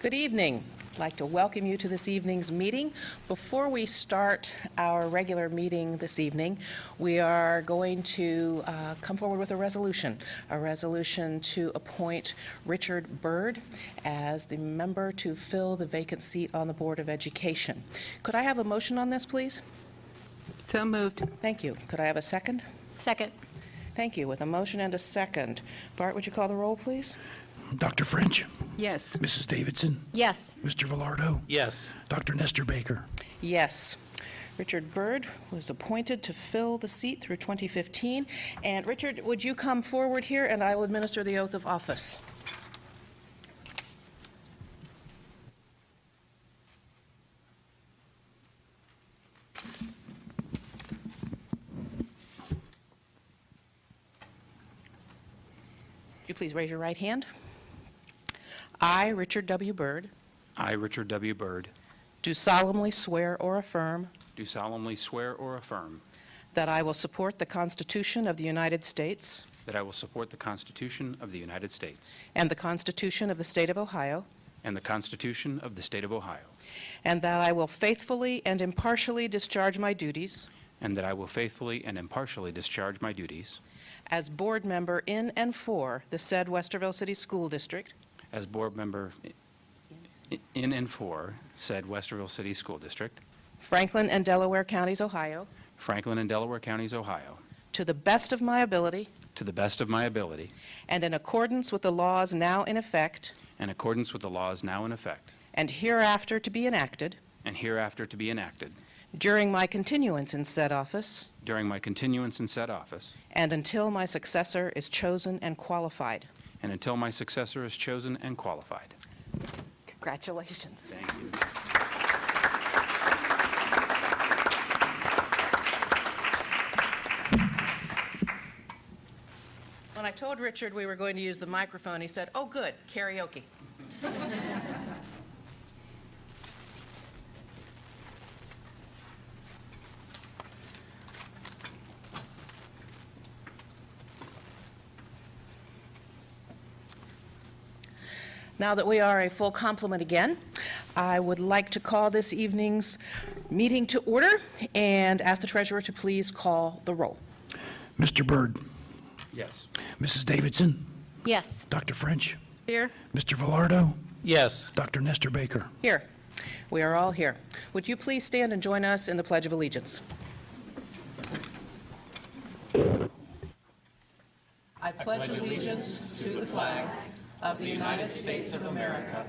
Good evening. I'd like to welcome you to this evening's meeting. Before we start our regular meeting this evening, we are going to come forward with a resolution to appoint Richard Byrd as the member to fill the vacant seat on the Board of Education. Could I have a motion on this, please? So moved. Thank you. Could I have a second? Second. Thank you. With a motion and a second. Bart, would you call the roll, please? Dr. French, Yes. Mrs. Davidson, Yes. Mr. Velardo, Yes. Dr. Nestor Baker. Yes. Richard Byrd was appointed to fill the seat through 2015. And Richard, would you come forward here and I will administer the oath of office? Would you please raise your right hand? I, Richard W. Byrd, I, Richard W. Byrd, do solemnly swear or affirm do solemnly swear or affirm that I will support the Constitution of the United States that I will support the Constitution of the United States and the Constitution of the State of Ohio, and the Constitution of the State of Ohio, and that I will faithfully and impartially discharge my duties and that I will faithfully and impartially discharge my duties as board member in and for the said Westerville City School District as board member in and for said Westerville City School District, Franklin and Delaware Counties, Ohio, Franklin and Delaware Counties, Ohio, to the best of my ability to the best of my ability, and in accordance with the laws now in effect in accordance with the laws now in effect, and hereafter to be enacted and hereafter to be enacted during my continuance in said office during my continuance in said office, and until my successor is chosen and qualified. and until my successor is chosen and qualified. Congratulations. Thank you. When I told Richard we were going to use the microphone, he said, "Oh, good, karaoke." Now that we are a full complement again, I would like to call this evening's meeting to order and ask the treasurer to please call the roll. Mr. Byrd, Yes. Mrs. Davidson, Yes. Dr. French, Here. Mr. Velardo, Yes. Dr. Nestor Baker. Here. We are all here. Would you please stand and join us in the Pledge of Allegiance? I pledge allegiance to the flag of the United States of America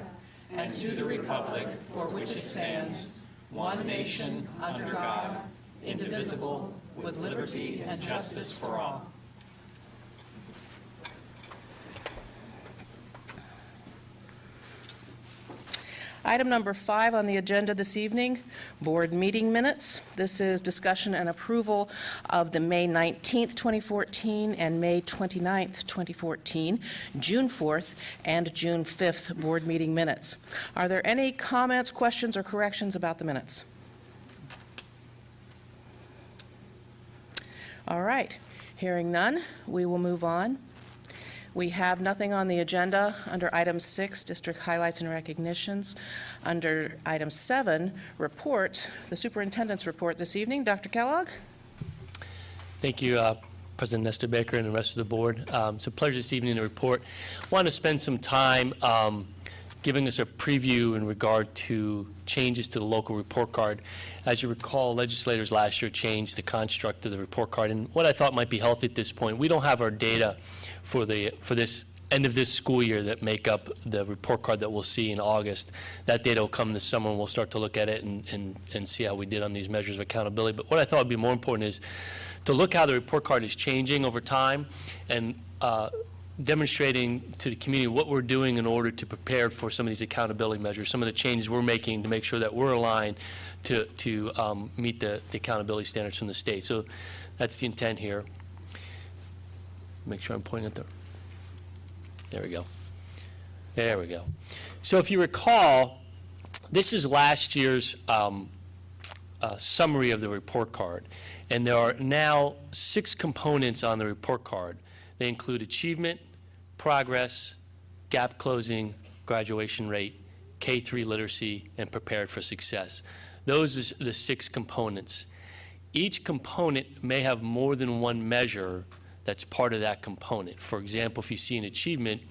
and to the republic for which it stands, one nation, under God, indivisible, with liberty and justice for all. Item number 5 on the agenda this evening, board meeting minutes. This is discussion and approval of the May 19th, 2014 and May 29th, 2014, June 4th, and June 5th board meeting minutes. Are there any comments, questions, or corrections about the minutes? All right. Hearing none, we will move on. We have nothing on the agenda under item 6, district highlights and recognitions. Under item 7, report, the superintendent's report this evening. Dr. Kellogg? Thank you, President Nestor Baker and the rest of the board. It's a pleasure this evening to report. I want to spend some time giving us a preview in regard to changes to the local report card. As you recall, legislators last year changed the construct of the report card, and what I thought might be healthy at this point, we don't have our data for this end of this school year that make up the report card that we'll see in August. That data will come this summer, and we'll start to look at it and see how we did on these measures of accountability. But what I thought would be more important is to look how the report card is changing over time and demonstrating to the community what we're doing in order to prepare for some of these accountability measures, some of the changes we're making to make sure that we're aligned to meet the accountability standards from the state. So that's the intent here. Make sure I'm pointing at there we go. There we go. So if you recall, this is last year's summary of the report card. And there are now 6 components on the report card. They include achievement, progress, gap closing, graduation rate, K-3 literacy, and prepared for success. Those are the 6 components. Each component may have more than one measure that's part of that component. For example, if you see an achievement,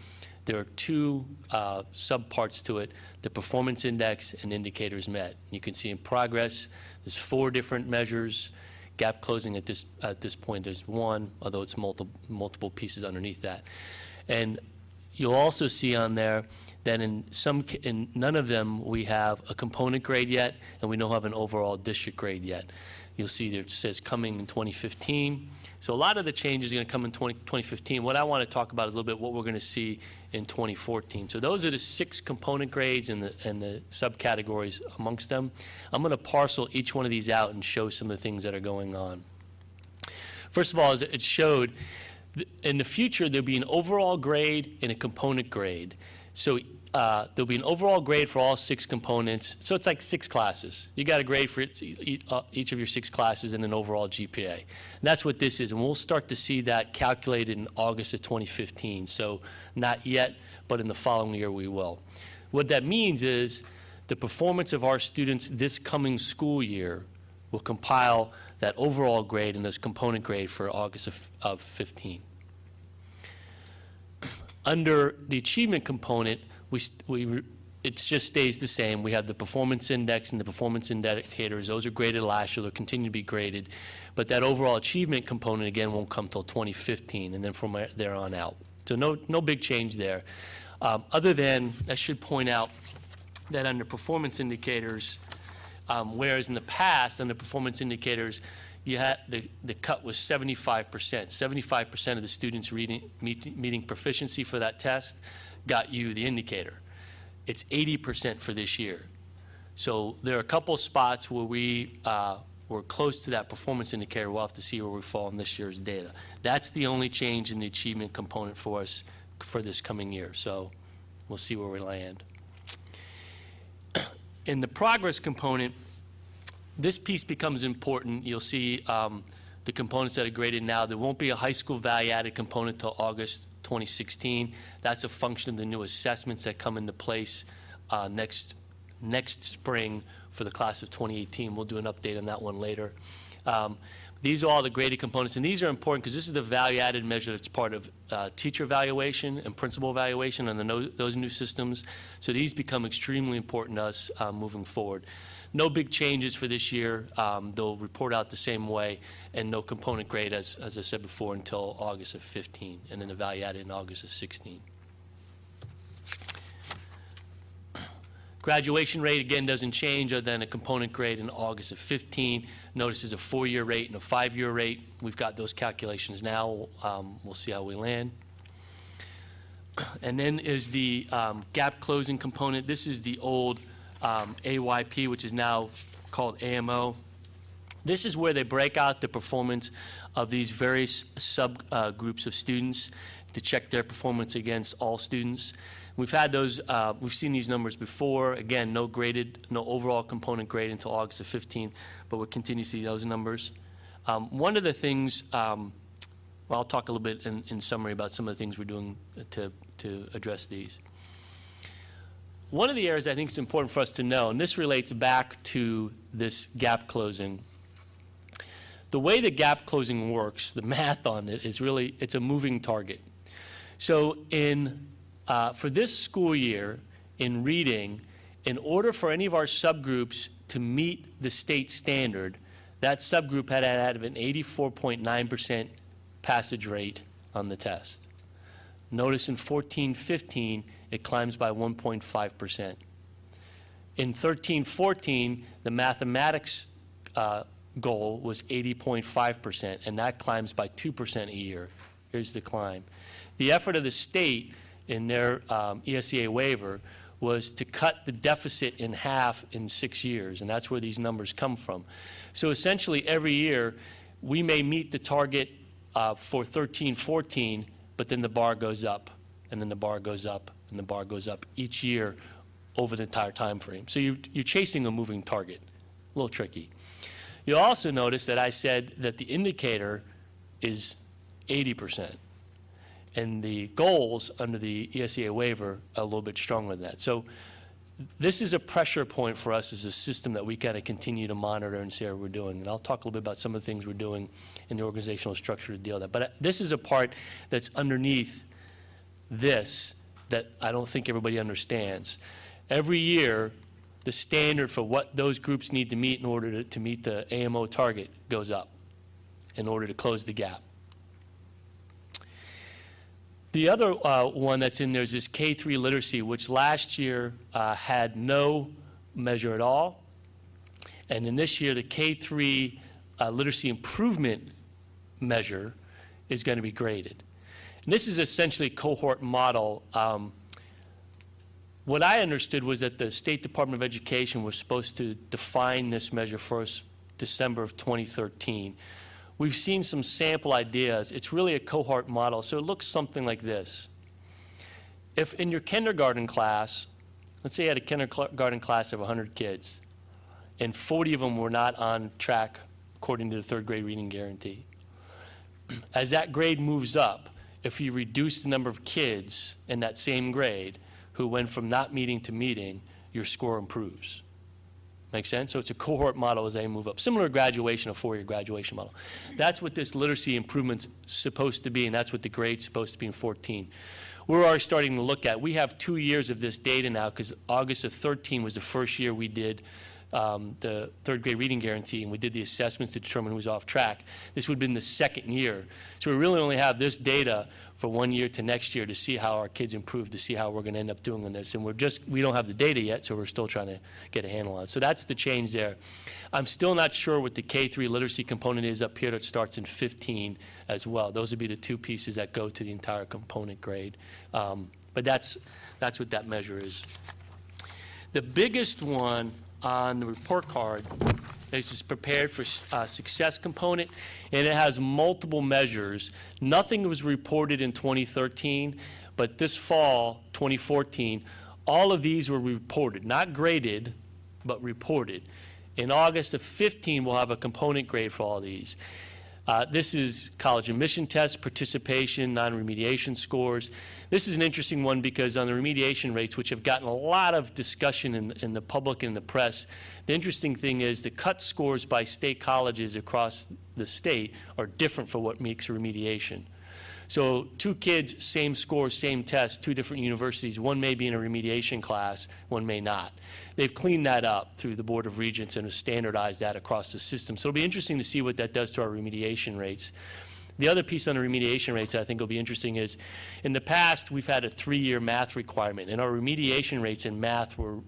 there are 2 subparts to it, the performance index and indicators met. You can see in progress, there's 4 different measures. Gap closing at this point is 1, although it's multiple pieces underneath that. And you'll also see on there that in none of them we have a component grade yet, and we don't have an overall district grade yet. You'll see that it says coming in 2015. So a lot of the changes are going to come in 2015. What I want to talk about is a little bit what we're going to see in 2014. So those are the 6 component grades and the subcategories amongst them. I'm going to parcel each one of these out and show some of the things that are going on. First of all, as it showed, in the future, there'll be an overall grade and a component grade. So there'll be an overall grade for all 6 components. So it's like 6 classes. You got a grade for each of your 6 classes and an overall GPA. And that's what this is. And we'll start to see that calculated in August of 2015. So not yet, but in the following year we will. What that means is the performance of our students this coming school year will compile that overall grade and this component grade for August of 15. Under the achievement component, it just stays the same. We have the performance index and the performance indicators. Those are graded last year. They'll continue to be graded. But that overall achievement component, again, won't come till 2015, and then from there on out. So no big change there. Other than, I should point out that under performance indicators, whereas in the past, under performance indicators, you had the cut was 75%. 75% of the students meeting proficiency for that test got you the indicator. It's 80% for this year. So there are a couple spots where we're close to that performance indicator. We'll have to see where we fall in this year's data. That's the only change in the achievement component for us for this coming year. So we'll see where we land. In the progress component, this piece becomes important. You'll see the components that are graded now. There won't be a high school value-added component till August 2016. That's a function of the new assessments that come into place next spring for the class of 2018. We'll do an update on that one later. These are all the graded components, and these are important because this is the value-added measure that's part of teacher evaluation and principal evaluation on those new systems. So these become extremely important to us moving forward. No big changes for this year. They'll report out the same way, and no component grade, as I said before, until August of 15, and then the value added in August of 16. Graduation rate, again, doesn't change other than a component grade in August of 15. Notice there's a 4-year rate and a 5-year rate. We've got those calculations now. We'll see how we land. And then is the gap closing component. This is the old AYP, which is now called AMO. This is where they break out the performance of these various subgroups of students to check their performance against all students. We've had those, we've seen these numbers before. Again, no overall component grade until August of 15, but we'll continue to see those numbers. One of the things, well, I'll talk a little bit in summary about some of the things we're doing to address these. One of the areas I think is important for us to know, and this relates back to this gap closing. The way the gap closing works, the math on it is really, it's a moving target. So for this school year, in reading, in order for any of our subgroups to meet the state standard, that subgroup had to have an 84.9% passage rate on the test. Notice in 14-15, it climbs by 1.5%. In 13-14, the mathematics goal was 80.5%, and that climbs by 2% a year. Here's the climb. The effort of the state in their ESEA waiver was to cut the deficit in half in 6 years, and that's where these numbers come from. So essentially, every year, we may meet the target for 13-14, but then the bar goes up, and then the bar goes up, and the bar goes up each year over the entire time frame. So you're chasing a moving target. A little tricky. You'll also notice that I said that the indicator is 80%. And the goals under the ESEA waiver are a little bit stronger than that. So this is a pressure point for us as a system that we got to continue to monitor and see how we're doing. And I'll talk a little bit about some of the things we're doing in the organizational structure to deal with that. But this is a part that's underneath this that I don't think everybody understands. Every year, the standard for what those groups need to meet in order to meet the AMO target goes up in order to close the gap. The other one that's in there is this K-3 literacy, which last year had no measure at all. And in this year, the K-3 literacy improvement measure is going to be graded. And this is essentially a cohort model. What I understood was that the State Department of Education was supposed to define this measure for us December of 2013. We've seen some sample ideas. It's really a cohort model, so it looks something like this. If in your kindergarten class, let's say you had a kindergarten class of 100 kids, and 40 of them were not on track according to the third grade reading guarantee. As that grade moves up, if you reduce the number of kids in that same grade who went from not meeting to meeting, your score improves. Make sense? So it's a cohort model as they move up. Similar to graduation, a four-year graduation model. That's what this literacy improvement's supposed to be, and that's what the grade's supposed to be in 14. We're already starting to look at, we have 2 years of this data now, because August of 13 was the first year we did the third grade reading guarantee, and we did the assessments to determine who was off track. This would have been the second year. So we really only have this data for 1 year to next year to see how our kids improve, to see how we're going to end up doing on this. And we don't have the data yet, so we're still trying to get a handle on it. So that's the change there. I'm still not sure what the K-3 literacy component is up here that starts in 15 as well. Those would be the two pieces that go to the entire component grade. But that's what that measure is. The biggest one on the report card is prepared for success component, and it has multiple measures. Nothing was reported in 2013, but this fall, 2014, all of these were reported, not graded, but reported. In August of 15, we'll have a component grade for all these. This is college admission tests, participation, non-remediation scores. This is an interesting one because on the remediation rates, which have gotten a lot of discussion in the public and in the press, the interesting thing is the cut scores by state colleges across the state are different for what makes a remediation. So two kids, same score, same test, two different universities. One may be in a remediation class, one may not. They've cleaned that up through the Board of Regents and have standardized that across the system. So it'll be interesting to see what that does to our remediation rates. The other piece on the remediation rates that I think will be interesting is, in the past, we've had a 3-year math requirement, and our remediation rates in math were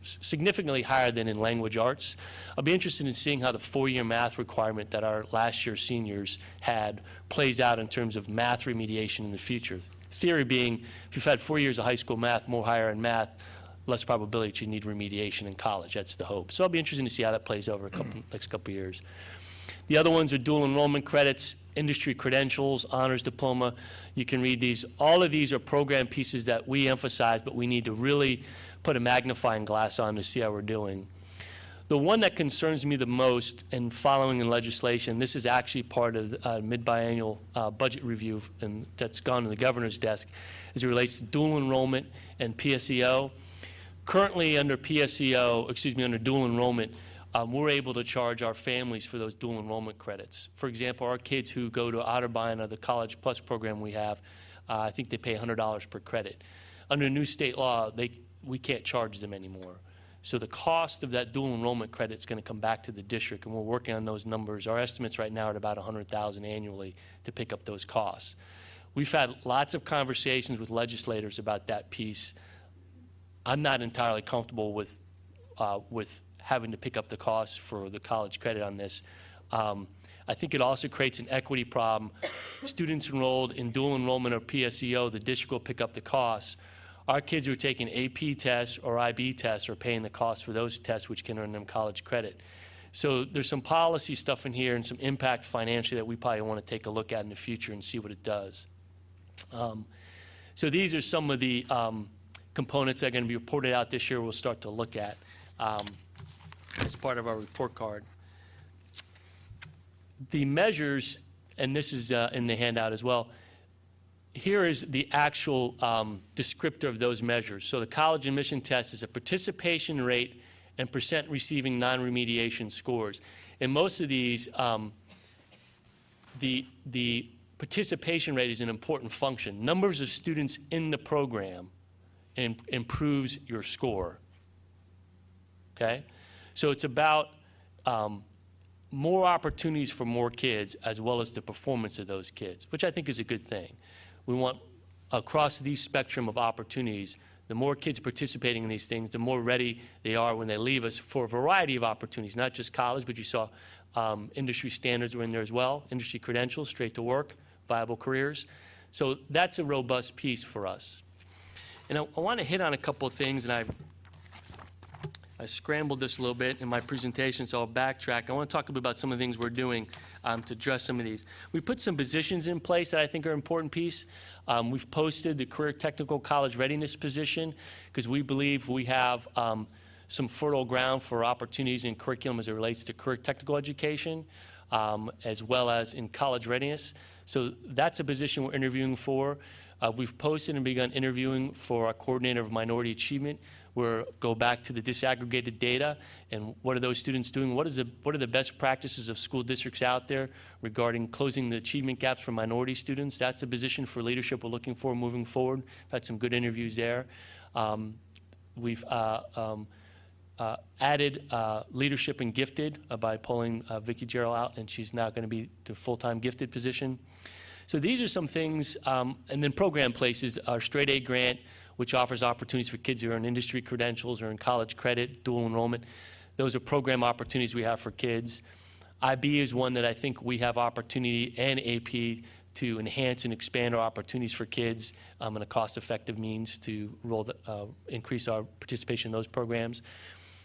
significantly higher than in language arts. I'll be interested in seeing how the 4-year math requirement that our last year seniors had plays out in terms of math remediation in the future. Theory being, if you've had 4 years of high school math, more higher in math, less probability that you need remediation in college. That's the hope. So it'll be interesting to see how that plays over next couple of years. The other ones are dual enrollment credits, industry credentials, honors diploma. You can read these. All of these are program pieces that we emphasize, but we need to really put a magnifying glass on to see how we're doing. The one that concerns me the most in following in legislation, this is actually part of the mid-biannual budget review, and that's gone to the governor's desk, as it relates to dual enrollment and PSEO. Currently under under dual enrollment, we're able to charge our families for those dual enrollment credits. For example, our kids who go to Otterbein or the College Plus program we have, I think they pay $100 per credit. Under new state law, we can't charge them anymore. So the cost of that dual enrollment credit is going to come back to the district, and we're working on those numbers. Our estimates right now are at about $100,000 annually to pick up those costs. We've had lots of conversations with legislators about that piece. I'm not entirely comfortable with having to pick up the costs for the college credit on this. I think it also creates an equity problem. Students enrolled in dual enrollment or PSEO, the district will pick up the costs. Our kids who are taking AP tests or IB tests are paying the cost for those tests, which can earn them college credit. So there's some policy stuff in here and some impact financially that we probably want to take a look at in the future and see what it does. So these are some of the components that are going to be reported out this year we'll start to look at as part of our report card. The measures, and this is in the handout as well, here is the actual descriptor of those measures. So the college admission test is a participation rate and percent receiving non-remediation scores. In most of these, the participation rate is an important function. Numbers of students in the program improves your score. Okay? So it's about more opportunities for more kids as well as the performance of those kids, which I think is a good thing. We want, across these spectrum of opportunities, the more kids participating in these things, the more ready they are when they leave us for a variety of opportunities, not just college, but you saw industry standards were in there as well, industry credentials, straight to work, viable careers. So that's a robust piece for us. And I want to hit on a couple of things, and I scrambled this a little bit in my presentation, so I'll backtrack. I want to talk a bit about some of the things we're doing to address some of these. We put some positions in place that I think are an important piece. We've posted the Career Technical College Readiness position because we believe we have some fertile ground for opportunities in curriculum as it relates to career technical education, as well as in college readiness. So that's a position we're interviewing for. We've posted and begun interviewing for our coordinator of minority achievement. We'll go back to the disaggregated data and what are those students doing? What are the best practices of school districts out there regarding closing the achievement gaps for minority students? That's a position for leadership we're looking for moving forward. We've had some good interviews there. We've added leadership in gifted by pulling Vicki Gerald out, and she's now going to be the full-time gifted position. So these are some things, and then program places, our straight A grant, which offers opportunities for kids who are in industry credentials or in college credit, dual enrollment. Those are program opportunities we have for kids. IB is one that I think we have opportunity, and AP, to enhance and expand our opportunities for kids in a cost-effective means to increase our participation in those programs.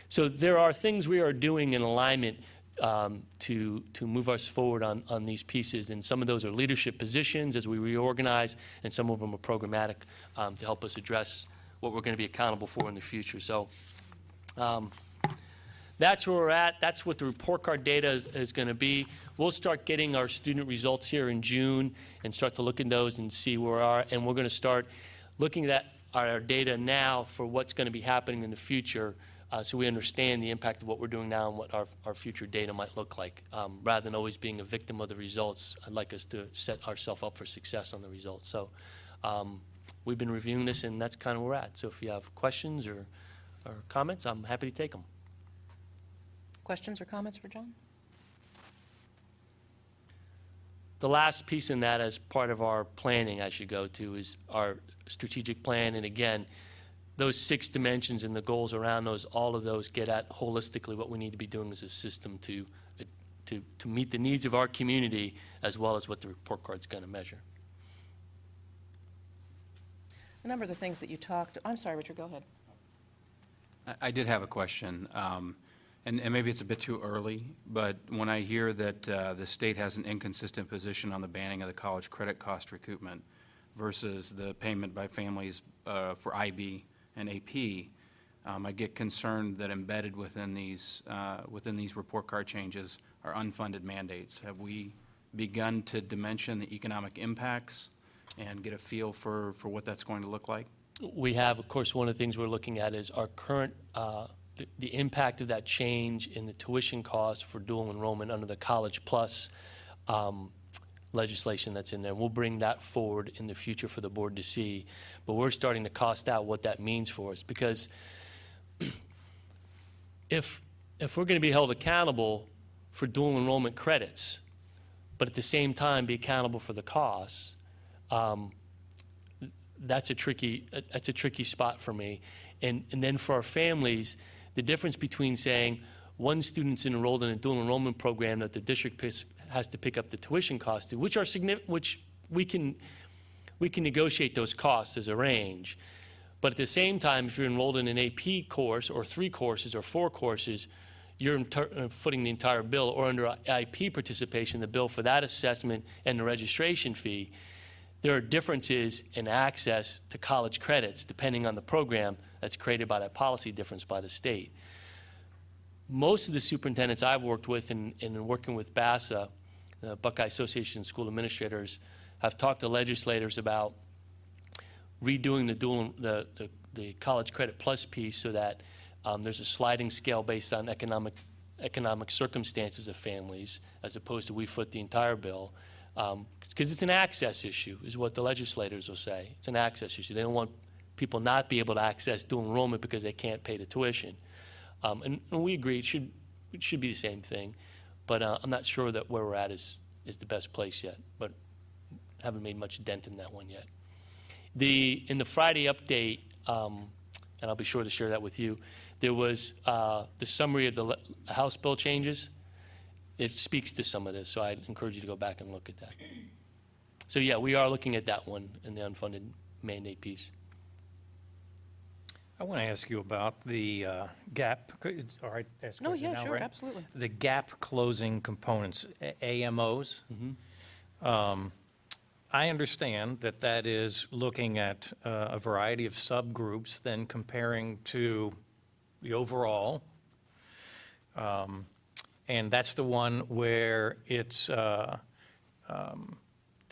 So there are things we are doing in alignment to move us forward on these pieces, and some of those are leadership positions as we reorganize, and some of them are programmatic to help us address what we're going to be accountable for in the future. So that's where we're at. That's what the report card data is going to be. We'll start getting our student results here in June and start to look at those and see where we are, and we're going to start looking at our data now for what's going to be happening in the future. So we understand the impact of what we're doing now and what our future data might look like. Rather than always being a victim of the results, I'd like us to set ourselves up for success on the results. So we've been reviewing this, and that's kind of where we're at. So if you have questions or comments, I'm happy to take them. Questions or comments for John? The last piece in that, as part of our planning I should go to, is our strategic plan. And again, those 6 dimensions and the goals around those, all of those get at holistically what we need to be doing as a system to meet the needs of our community as well as what the report card's going to measure. A number of the things that you talked, I'm sorry, Richard, go ahead. I did have a question, and maybe it's a bit too early, but when I hear that the state has an inconsistent position on the banning of the college credit cost recoupment versus the payment by families for IB and AP, I get concerned that embedded within these report card changes are unfunded mandates. Have we begun to dimension the economic impacts and get a feel for what that's going to look like? We have, of course, one of the things we're looking at is our current, the impact of that change in the tuition costs for dual enrollment under the College Plus legislation that's in there. We'll bring that forward in the future for the board to see. But we're starting to cost out what that means for us, because if we're going to be held accountable for dual enrollment credits, but at the same time be accountable for the costs, that's a tricky spot for me. And then for our families, the difference between saying one student's enrolled in a dual enrollment program that the district has to pick up the tuition costs to, which we can negotiate those costs as a range. But at the same time, if you're enrolled in an AP course or 3 courses or 4 courses, you're footing the entire bill, or under IP participation, the bill for that assessment and the registration fee. There are differences in access to college credits depending on the program that's created by that policy difference by the state. Most of the superintendents I've worked with in working with BASA, the Buckeye Association of School Administrators, have talked to legislators about redoing the college credit plus piece so that there's a sliding scale based on economic circumstances of families, as opposed to we foot the entire bill. Because it's an access issue, is what the legislators will say. It's an access issue. They don't want people not be able to access dual enrollment because they can't pay the tuition. And we agree, it should be the same thing. But I'm not sure that where we're at is the best place yet. But haven't made much dent in that one yet. In the Friday update, and I'll be sure to share that with you, there was the summary of the House bill changes. It speaks to some of this, so I'd encourage you to go back and look at that. So yeah, we are looking at that one in the unfunded mandate piece. I want to ask you about the gap. It's all right, ask No, question yeah, now, sure, right? absolutely. The gap closing components, AMOs. I understand that that is looking at a variety of subgroups, then comparing to the overall. And that's the one where it's, the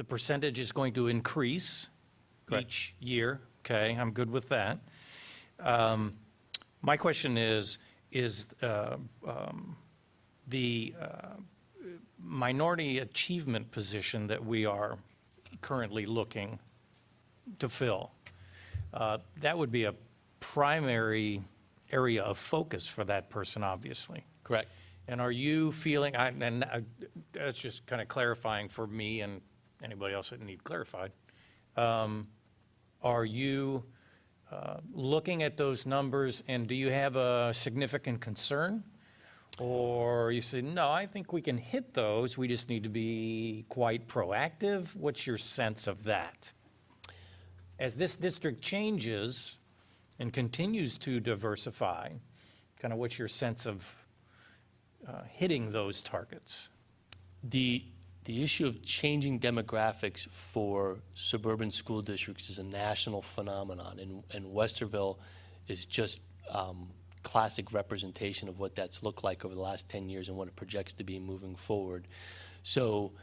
percentage is going to increase each year. Okay, I'm good with that. My question is the minority achievement position that we are currently looking to fill, that would be a primary area of focus for that person, obviously. Correct. And are you feeling, that's just kind of clarifying for me and anybody else that need clarified, are you looking at those numbers and do you have a significant concern? Or you say, no, I think we can hit those, we just need to be quite proactive? What's your sense of that? As this district changes and continues to diversify, kind of what's your sense of hitting those targets? The issue of changing demographics for suburban school districts is a national phenomenon, and Westerville is just classic representation of what that's looked like over the last 10 years and what it projects to be moving forward. So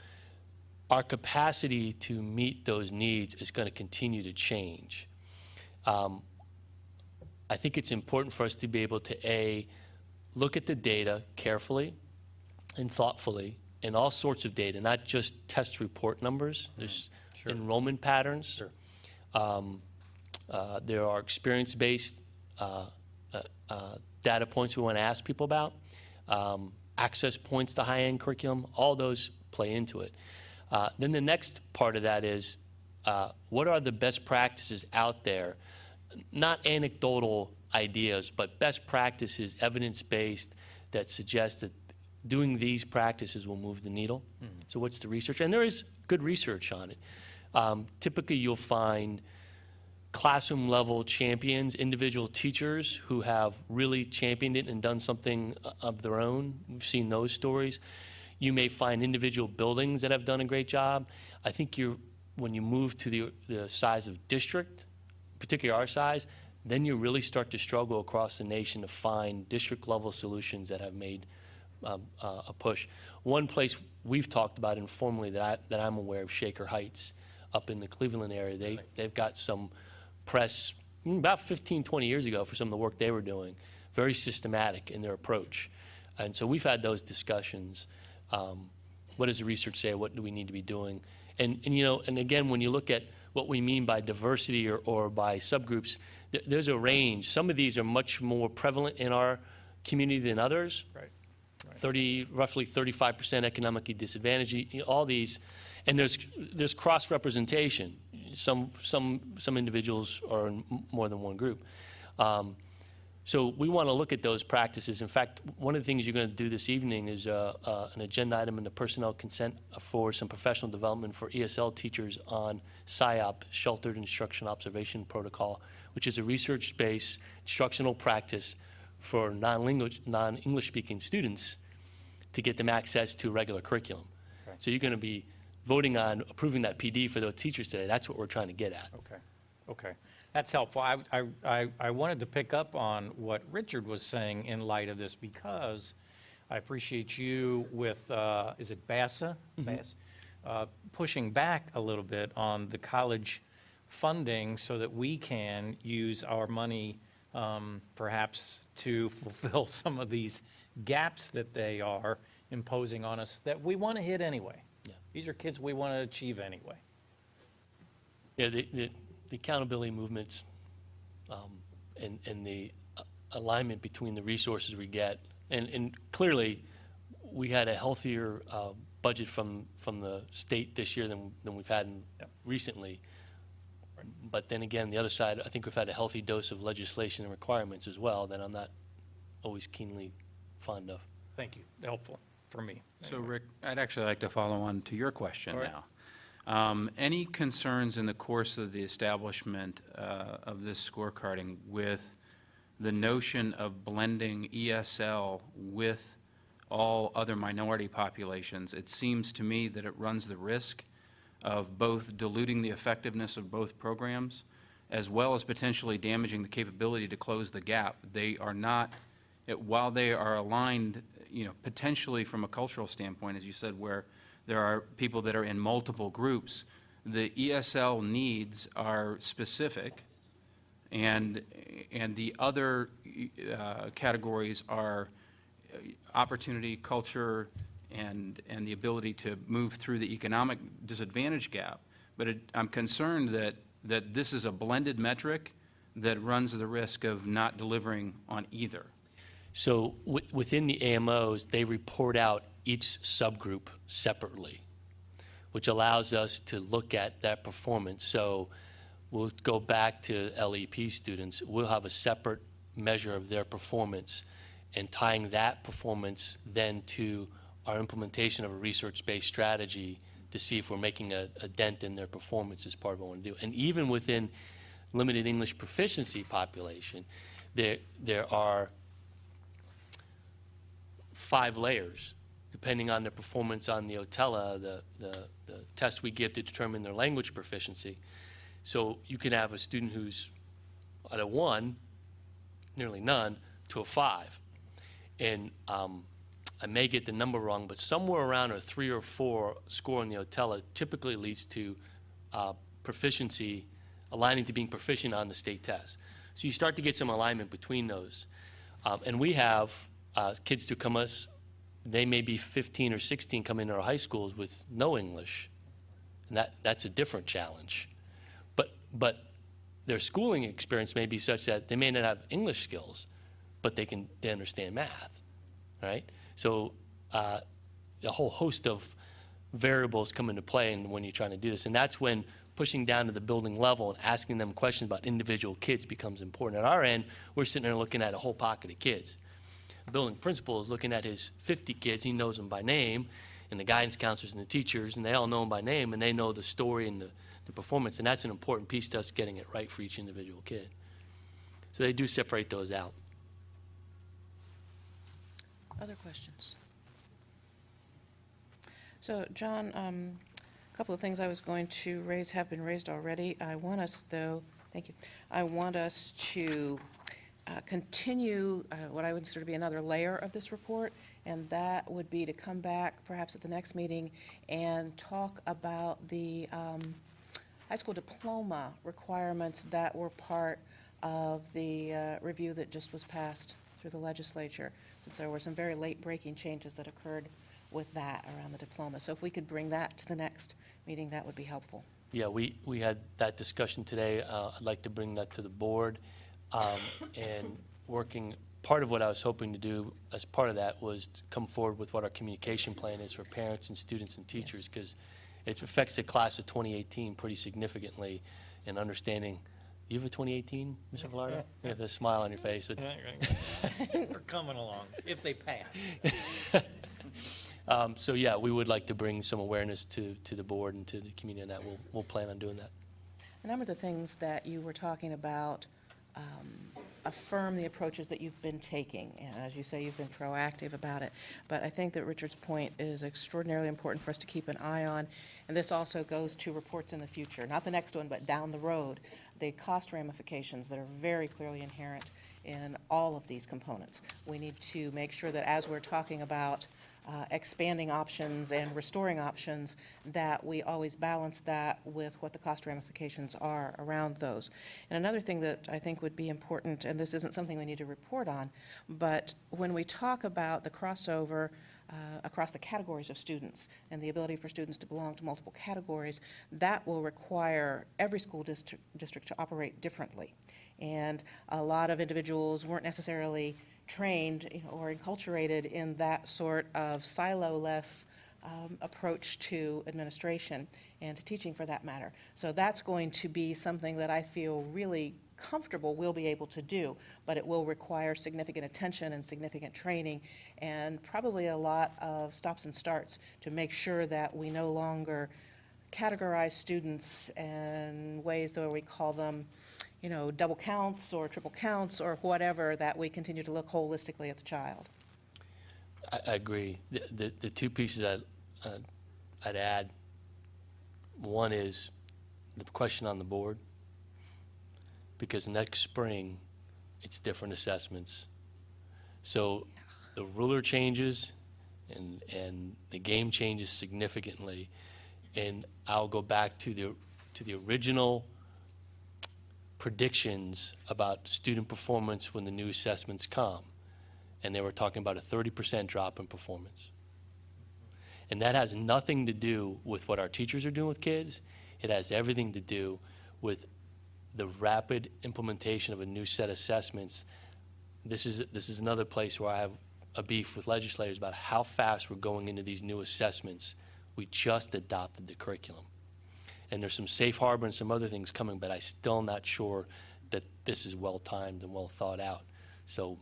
our capacity to meet those needs is going to continue to change. I think it's important for us to be able to, look at the data carefully and thoughtfully, and all sorts of data, not just test report numbers. There's enrollment patterns. Sure. There are experience-based data points we want to ask people about, access points to high-end curriculum, all those play into it. Then the next part of that is, what are the best practices out there? Not anecdotal ideas, but best practices, evidence-based, that suggest that doing these practices will move the needle. So what's the research? And there is good research on it. Typically, you'll find classroom-level champions, individual teachers who have really championed it and done something of their own. We've seen those stories. You may find individual buildings that have done a great job. I think when you move to the size of district, particularly our size, then you really start to struggle across the nation to find district-level solutions that have made a push. One place we've talked about informally that I'm aware of, Shaker Heights, up in the Cleveland area. They've got some press about 15, 20 years ago for some of the work they were doing, very systematic in their approach. And so we've had those discussions. What does the research say? What do we need to be doing? And again, when you look at what we mean by diversity or by subgroups, there's a range. Some of these are much more prevalent in our community than others. Right. Roughly 35% economically disadvantaged, all these, and there's cross-representation. Some individuals are in more than one group. So we want to look at those practices. In fact, one of the things you're going to do this evening is an agenda item in the personnel consent for some professional development for ESL teachers on SIOP, Sheltered Instruction Observation Protocol, which is a research-based instructional practice for non-English speaking students to get them access to regular curriculum. Okay. So you're going to be voting on approving that PD for those teachers today. That's what we're trying to get at. Okay. That's helpful. I wanted to pick up on what Richard was saying in light of this, because I appreciate you with, is it BASA? pushing back a little bit on the college funding so that we can use our money perhaps to fulfill some of these gaps that they are imposing on us that we want to hit anyway. Yeah. These are kids we want to achieve anyway. Yeah, the accountability movements and the alignment between the resources we get, and clearly, we had a healthier budget from the state this year than we've had recently. But then again, the other side, I think we've had a healthy dose of legislation and requirements as well that I'm not always keenly fond of. Thank you. Helpful for me. So Rick, I'd actually like to follow on to your question All right. now. Any concerns in the course of the establishment of this scorecarding with the notion of blending ESL with all other minority populations? It seems to me that it runs the risk of both diluting the effectiveness of both programs, as well as potentially damaging the capability to close the gap. They are not, while they are aligned, potentially from a cultural standpoint, as you said, where there are people that are in multiple groups, the ESL needs are specific, and the other categories are opportunity, culture, and the ability to move through the economic disadvantage gap. But I'm concerned that this is a blended metric that runs the risk of not delivering on either. So within the AMOs, they report out each subgroup separately, which allows us to look at that performance. So we'll go back to LEP students. We'll have a separate measure of their performance and tying that performance then to our implementation of a research-based strategy to see if we're making a dent in their performance as part of what we want to do. And even within limited English proficiency population, there are 5 layers, depending on their performance on the OTELA, the test we give to determine their language proficiency. So you can have a student who's at a 1, nearly none, to a 5. And I may get the number wrong, but somewhere around a 3 or 4 score on the OTELA typically leads to proficiency, aligning to being proficient on the state test. So you start to get some alignment between those. And we have kids who come us, they may be 15 or 16 coming into our high schools with no English. And that's a different challenge. But their schooling experience may be such that they may not have English skills, but they understand math, right? So a whole host of variables come into play when you're trying to do this. And that's when pushing down to the building level and asking them questions about individual kids becomes important. At our end, we're sitting there looking at a whole pocket of kids. The building principal is looking at his 50 kids. He knows them by name, and the guidance counselors and the teachers, and they all know them by name, and they know the story and the performance. And that's an important piece to us getting it right for each individual kid. So they do separate those out. Other questions? So, John, a couple of things I was going to raise have been raised already. I want us, though, thank you, I want us to continue what I would consider to be another layer of this report, and that would be to come back perhaps at the next meeting and talk about the high school diploma requirements that were part of the review that just was passed through the legislature. Since there were some very late-breaking changes that occurred with that around the diploma. So if we could bring that to the next meeting, that would be helpful. Yeah, we had that discussion today. I'd like to bring that to the board. And part of what I was hoping to do as part of that was to come forward with what our communication plan is for parents and students and teachers, because it affects the class of 2018 pretty significantly in understanding. You have a 2018, Mr. Velardo? You have a smile on your face. They're coming along, if they pass. So yeah, we would like to bring some awareness to the board and to the community on that. We'll plan on doing that. A number of the things that you were talking about affirm the approaches that you've been taking. And as you say, you've been proactive about it. But I think that Richard's point is extraordinarily important for us to keep an eye on. And this also goes to reports in the future, not the next one, but down the road, the cost ramifications that are very clearly inherent in all of these components. We need to make sure that as we're talking about expanding options and restoring options, that we always balance that with what the cost ramifications are around those. And another thing that I think would be important, and this isn't something we need to report on, but when we talk about the crossover across the categories of students and the ability for students to belong to multiple categories, that will require every school district to operate differently. And a lot of individuals weren't necessarily trained, or enculturated in that sort of silo-less approach to administration and to teaching, for that matter. So that's going to be something that I feel really comfortable we'll be able to do, but it will require significant attention and significant training, and probably a lot of stops and starts to make sure that we no longer categorize students in ways where we call them, double counts or triple counts or whatever, that we continue to look holistically at the child. I agree. The two pieces I'd add, one is the question on the board, because next spring, it's different assessments. So the ruler changes and the game changes significantly. And I'll go back to the original predictions about student performance when the new assessments come. And they were talking about a 30% drop in performance. And that has nothing to do with what our teachers are doing with kids. It has everything to do with the rapid implementation of a new set of assessments. This is another place where I have a beef with legislators about how fast we're going into these new assessments. We just adopted the curriculum. And there's some safe harbor and some other things coming, but I'm still not sure that this is well-timed and well thought out. So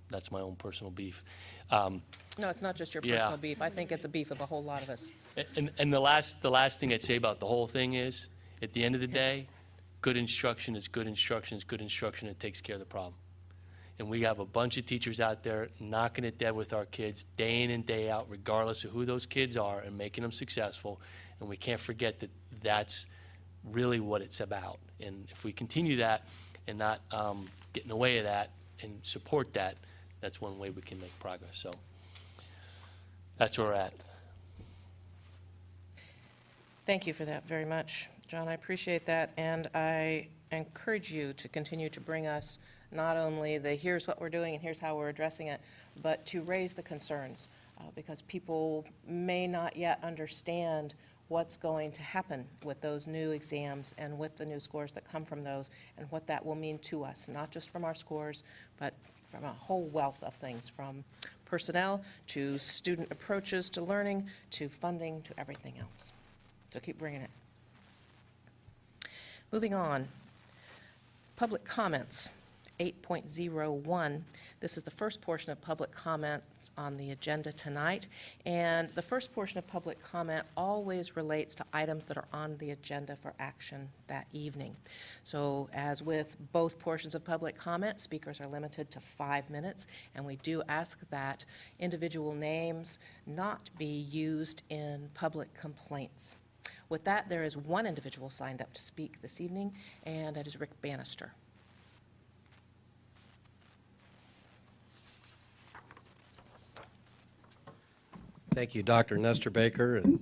that's my own personal beef. No, it's not just your Yeah. personal beef. I think it's a beef of a whole lot of us. And the last thing I'd say about the whole thing is, at the end of the day, good instruction is good instruction is good instruction. It takes care of the problem. And we have a bunch of teachers out there knocking it dead with our kids day in and day out, regardless of who those kids are, and making them successful. And we can't forget that that's really what it's about. And if we continue that and not get in the way of that and support that, that's one way we can make progress. So that's where we're at. Thank you for that very much, John. I appreciate that, and I encourage you to continue to bring us not only the here's what we're doing and here's how we're addressing it, but to raise the concerns, because people may not yet understand what's going to happen with those new exams and with the new scores that come from those, and what that will mean to us, not just from our scores, but from a whole wealth of things, from personnel to student approaches to learning to funding to everything else. So keep bringing it. Moving on, public comments, 8.01. This is the first portion of public comments on the agenda tonight. And the first portion of public comment always relates to items that are on the agenda for action that evening. So as with both portions of public comment, speakers are limited to 5 minutes, and we do ask that individual names not be used in public complaints. With that, there is one individual signed up to speak this evening, and that is Rick Bannister. Thank you, Dr. Nestor Baker and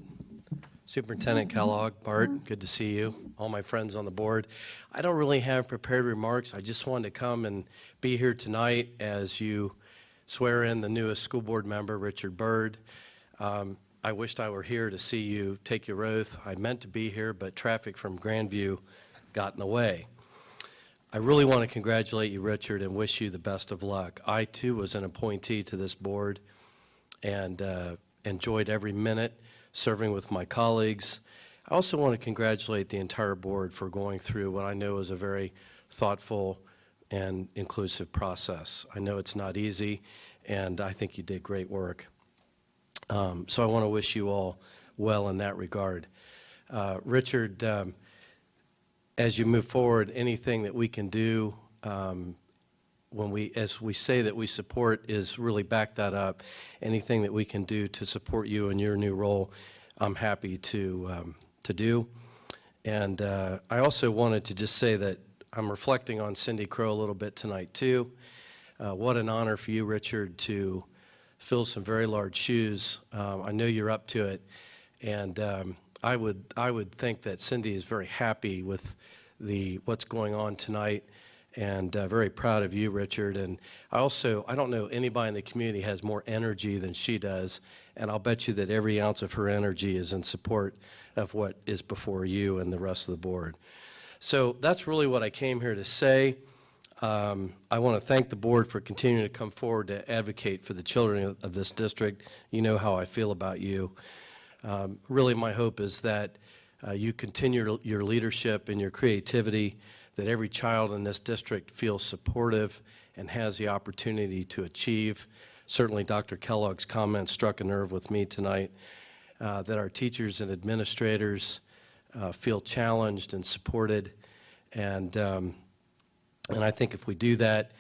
Superintendent Kellogg. Bart, good to see you. All my friends on the board. I don't really have prepared remarks. I just wanted to come and be here tonight as you swear in the newest school board member, Richard Byrd. I wished I were here to see you take your oath. I meant to be here, but traffic from Grandview got in the way. I really want to congratulate you, Richard, and wish you the best of luck. I, too, was an appointee to this board and enjoyed every minute serving with my colleagues. I also want to congratulate the entire board for going through what I know is a very thoughtful and inclusive process. I know it's not easy, and I think you did great work. So I want to wish you all well in that regard. Richard, as you move forward, anything that we can do as we say that we support is really back that up. Anything that we can do to support you in your new role, I'm happy to do. And I also wanted to just say that I'm reflecting on Cindy Crow a little bit tonight too. What an honor for you, Richard, to fills some very large shoes. I know you're up to it, and I would think that Cindy is very happy with what's going on tonight, and very proud of you, Richard. And I don't know anybody in the community has more energy than she does, and I'll bet you that every ounce of her energy is in support of what is before you and the rest of the board. So that's really what I came here to say. I want to thank the board for continuing to come forward to advocate for the children of this district. You know how I feel about you. Really, my hope is that you continue your leadership and your creativity, that every child in this district feels supportive and has the opportunity to achieve. Certainly, Dr. Kellogg's comments struck a nerve with me tonight, that our teachers and administrators feel challenged and supported. And I think if we do that,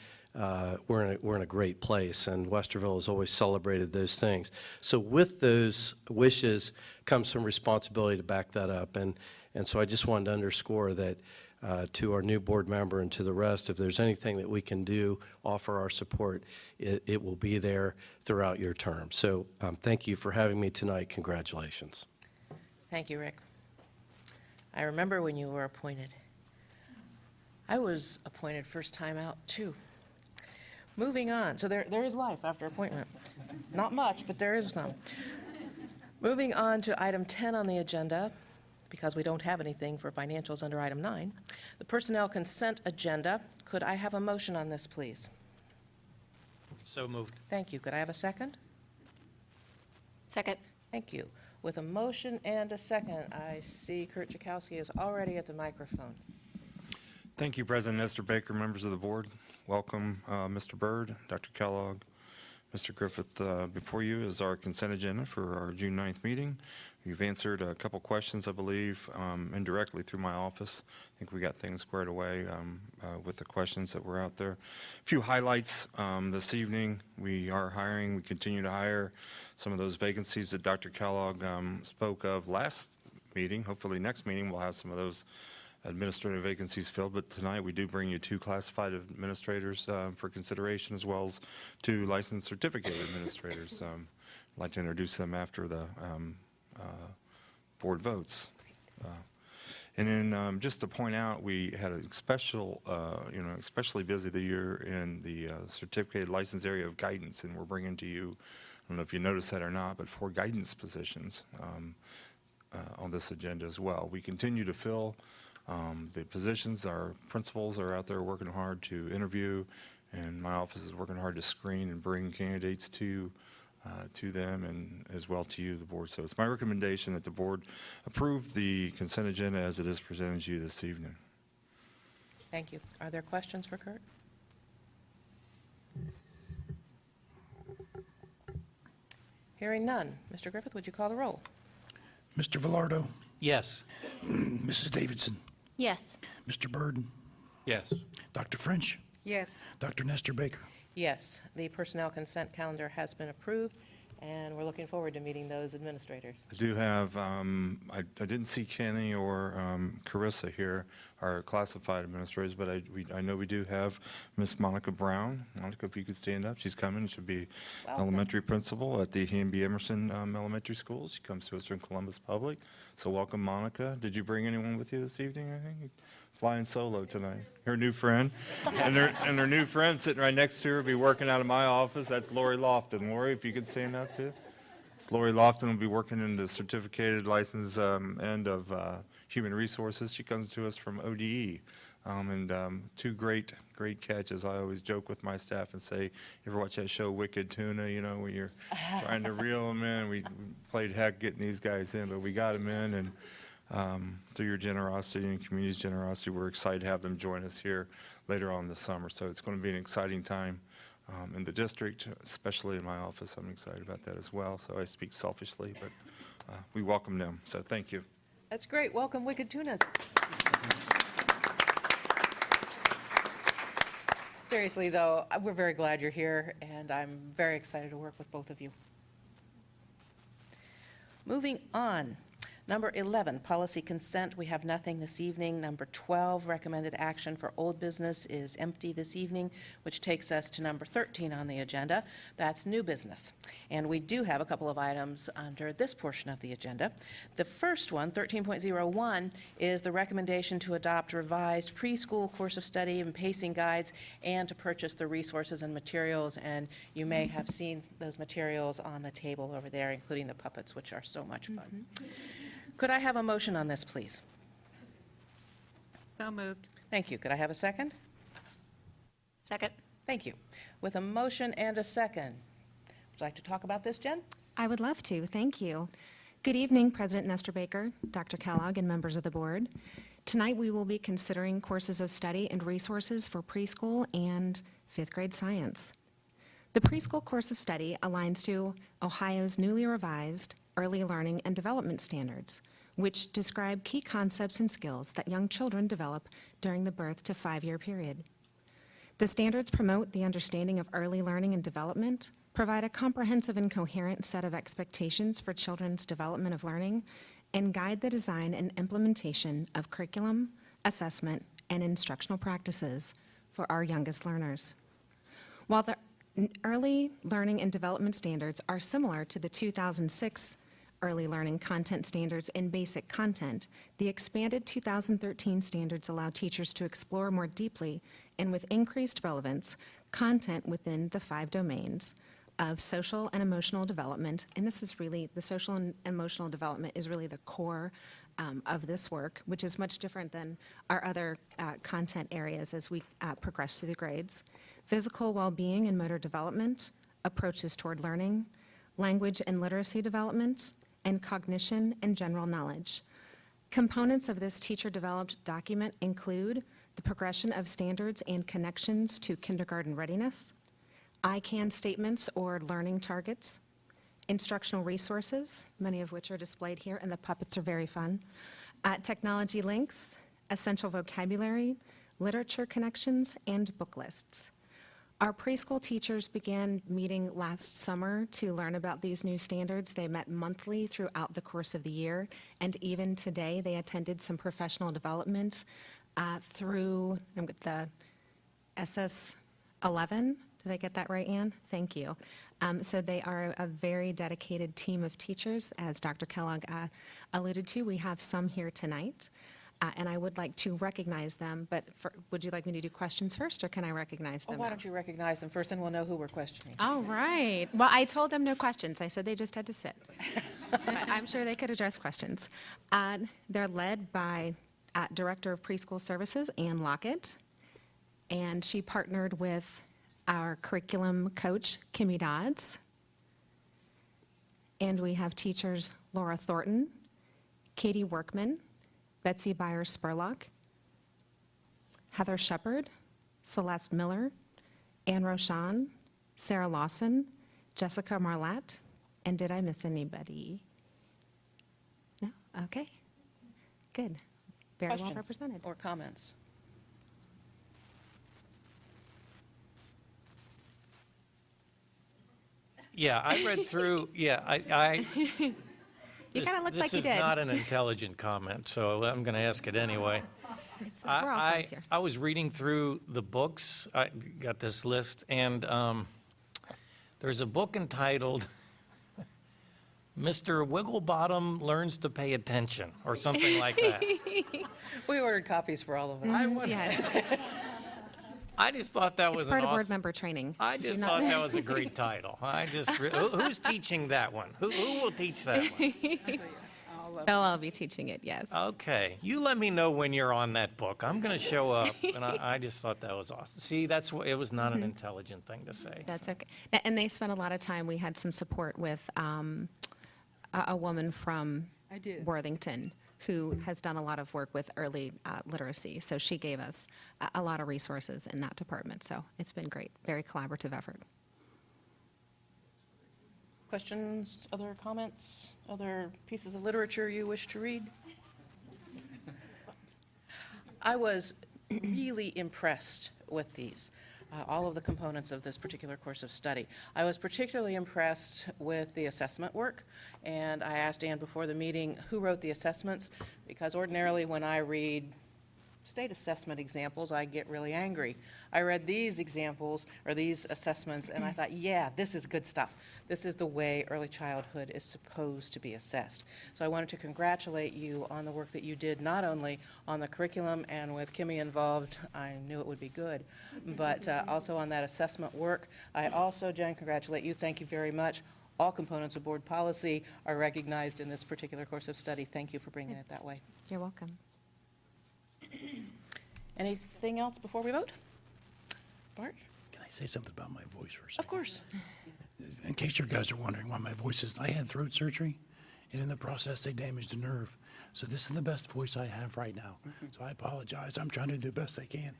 we're in a great place, and Westerville has always celebrated those things. So with those wishes comes some responsibility to back that up, and so I just wanted to underscore that to our new board member and to the rest, if there's anything that we can do, offer our support, it will be there throughout your term. So thank you for having me tonight. Congratulations. Thank you, Rick. I remember when you were appointed. I was appointed first time out, too. Moving on, so there is life after appointment. Not much, but there is some. Moving on to item 10 on the agenda, because we don't have anything for financials under item 9, the personnel consent agenda. Could I have a motion on this, please? So moved. Thank you. Could I have a second? Second. Thank you. With a motion and a second, I see Kurt Chakowski is already at the microphone. Thank you, President Nestor Baker, members of the board. Welcome, Mr. Byrd, Dr. Kellogg, Mr. Griffith. Before you is our consent agenda for our June 9th meeting. You've answered a couple questions, I believe, indirectly through my office. I think we got things squared away with the questions that were out there. A few highlights this evening. We are hiring. We continue to hire some of those vacancies that Dr. Kellogg spoke of last meeting. Hopefully next meeting we'll have some of those administrative vacancies filled, but tonight we do bring you 2 classified administrators for consideration, as well as 2 licensed certificate administrators. I'd like to introduce them after the board votes. And then just to point out, we had a special, especially busy the year in the certificated license area of guidance, and we're bringing to you, I don't know if you noticed that or not, but 4 guidance positions on this agenda as well. We continue to fill the positions. Our principals are out there working hard to interview, and my office is working hard to screen and bring candidates to them, and as well to you, the board. So it's my recommendation that the board approve the consent agenda as it is presented to you this evening. Thank you. Are there questions for Kurt? Hearing none. Mr. Griffith, would you call the roll? Mr. Velardo, Yes. Mrs. Davidson, Yes. Mr. Byrd, Yes. Dr. French, Yes. Dr. Nestor Baker. Yes, the personnel consent calendar has been approved, and we're looking forward to meeting those administrators. I do have, I didn't see Kenny or Carissa here, our classified administrators, but I know we do have Miss Monica Brown. Monica, if you could stand up. She's coming. She'll be Welcome. elementary principal at the Hamby Emerson Elementary School. She comes to us from Columbus Public. So welcome, Monica. Did you bring anyone with you this evening, I think? Flying solo tonight. Her new friend. And her new friend sitting right next to her will be working out of my office. That's Lori Lofton. Lori, if you could stand up too. It's Lori Lofton will be working in the certificated license end of human resources. She comes to us from ODE. And 2 great catches. I always joke with my staff and say, you ever watch that show Wicked Tuna, where you're trying to reel them in? We played heck getting these guys in, but we got them in, and through your generosity and community's generosity, we're excited to have them join us here later on this summer. So it's going to be an exciting time in the district, especially in my office. I'm excited about that as well. So I speak selfishly, but we welcome them. So thank you. That's great. Welcome, Wicked Tunas. Seriously, though, we're very glad you're here, and I'm very excited to work with both of you. Moving on, Number 11, policy consent, we have nothing this evening. Number 12, recommended action for old business is empty this evening, which takes us to number 13 on the agenda. That's new business. And we do have a couple of items under this portion of the agenda. The first one, 13.01, is the recommendation to adopt revised preschool course of study and pacing guides and to purchase the resources and materials. And you may have seen those materials on the table over there, including the puppets, which are so much fun. Could I have a motion on this, please? So moved. Thank you. Could I have a second? Second. Thank you. With a motion and a second, would you like to talk about this, Jen? I would love to, thank you. Good evening, President Nestor Baker, Dr. Kellogg, and members of the board. Tonight, we will be considering courses of study and resources for preschool and fifth grade science. The preschool course of study aligns to Ohio's newly revised Early Learning and Development Standards, which describe key concepts and skills that young children develop during the birth to 5-year period. The standards promote the understanding of early learning and development, provide a comprehensive and coherent set of expectations for children's development of learning, and guide the design and implementation of curriculum, assessment, and instructional practices for our youngest learners. While the early learning and development standards are similar to the 2006 early learning content standards in basic content, the expanded 2013 standards allow teachers to explore more deeply and with increased relevance content within the 5 domains of social and emotional development. And this is really, the social and emotional development is really the core of this work, which is much different than our other content areas as we progress through the grades. Physical well-being and motor development, approaches toward learning, language and literacy development, and cognition and general knowledge. Components of this teacher-developed document include the progression of standards and connections to kindergarten readiness, I-CAN statements or learning targets, instructional resources, many of which are displayed here, and the puppets are very fun, technology links, essential vocabulary, literature connections, and book lists. Our preschool teachers began meeting last summer to learn about these new standards. They met monthly throughout the course of the year, and even today they attended some professional development through the SS11. Did I get that right, Ann? Thank you. So they are a very dedicated team of teachers. As Dr. Kellogg alluded to, we have some here tonight. And I would like to recognize them, but would you like me to do questions first, or can I recognize them? Why don't you recognize them first, and we'll know who we're questioning. All right. Well, I told them no questions. I said they just had to sit. But I'm sure they could address questions. They're led by Director of Preschool Services, Ann Lockett, and she partnered with our curriculum coach, Kimmy Dodds. And we have teachers Laura Thornton, Katie Workman, Betsy Byers-Spurlock, Heather Shepard, Celeste Miller, Ann Roshan, Sarah Lawson, Jessica Marlatt, and did I miss anybody? No? Okay. Good. Very well Questions represented. or comments? Yeah, I read through, I. You kind of looked like you This did. is not an intelligent comment, so I'm going to ask it anyway. We're all friends here. I was reading through the books, I got this list, and there's a book entitled Mr. Wigglebottom Learns to Pay Attention, or something like that. We ordered copies for all of us. Yes, I just thought that was it's part an of board awesome. member training. I Did you just not thought know? that was a great title. Who's teaching that one? Who will teach that one? Oh, I'll be teaching it, yes. Okay, you let me know when you're on that book. I'm going to show up, and I just thought that was awesome. See, it was not an intelligent thing to say. That's okay. And they spent a lot of time, we had some support with a woman from Worthington who has done a lot of work with early literacy. So she gave us a lot of resources in that department. So it's been great, very collaborative effort. Questions, other comments, other pieces of literature you wish to read? I was really impressed with these. all of the components of this particular course of study. I was particularly impressed with the assessment work, and I asked Ann before the meeting who wrote the assessments, because ordinarily when I read state assessment examples, I get really angry. I read these examples, or these assessments, and I thought, yeah, this is good stuff. This is the way early childhood is supposed to be assessed. So I wanted to congratulate you on the work that you did, not only on the curriculum, and with Kimmy involved, I knew it would be good, but also on that assessment work. I also, Jen, congratulate you. Thank you very much. All components of board policy are recognized in this particular course of study. Thank you for bringing it that way. You're welcome. Anything else before we vote? Bart? Can I say something about my voice for a second? Of course. In case you guys are wondering why my voice is, I had throat surgery, and in the process, they damaged a nerve. So this is the best voice I have right now. So I apologize. I'm trying to do the best I can.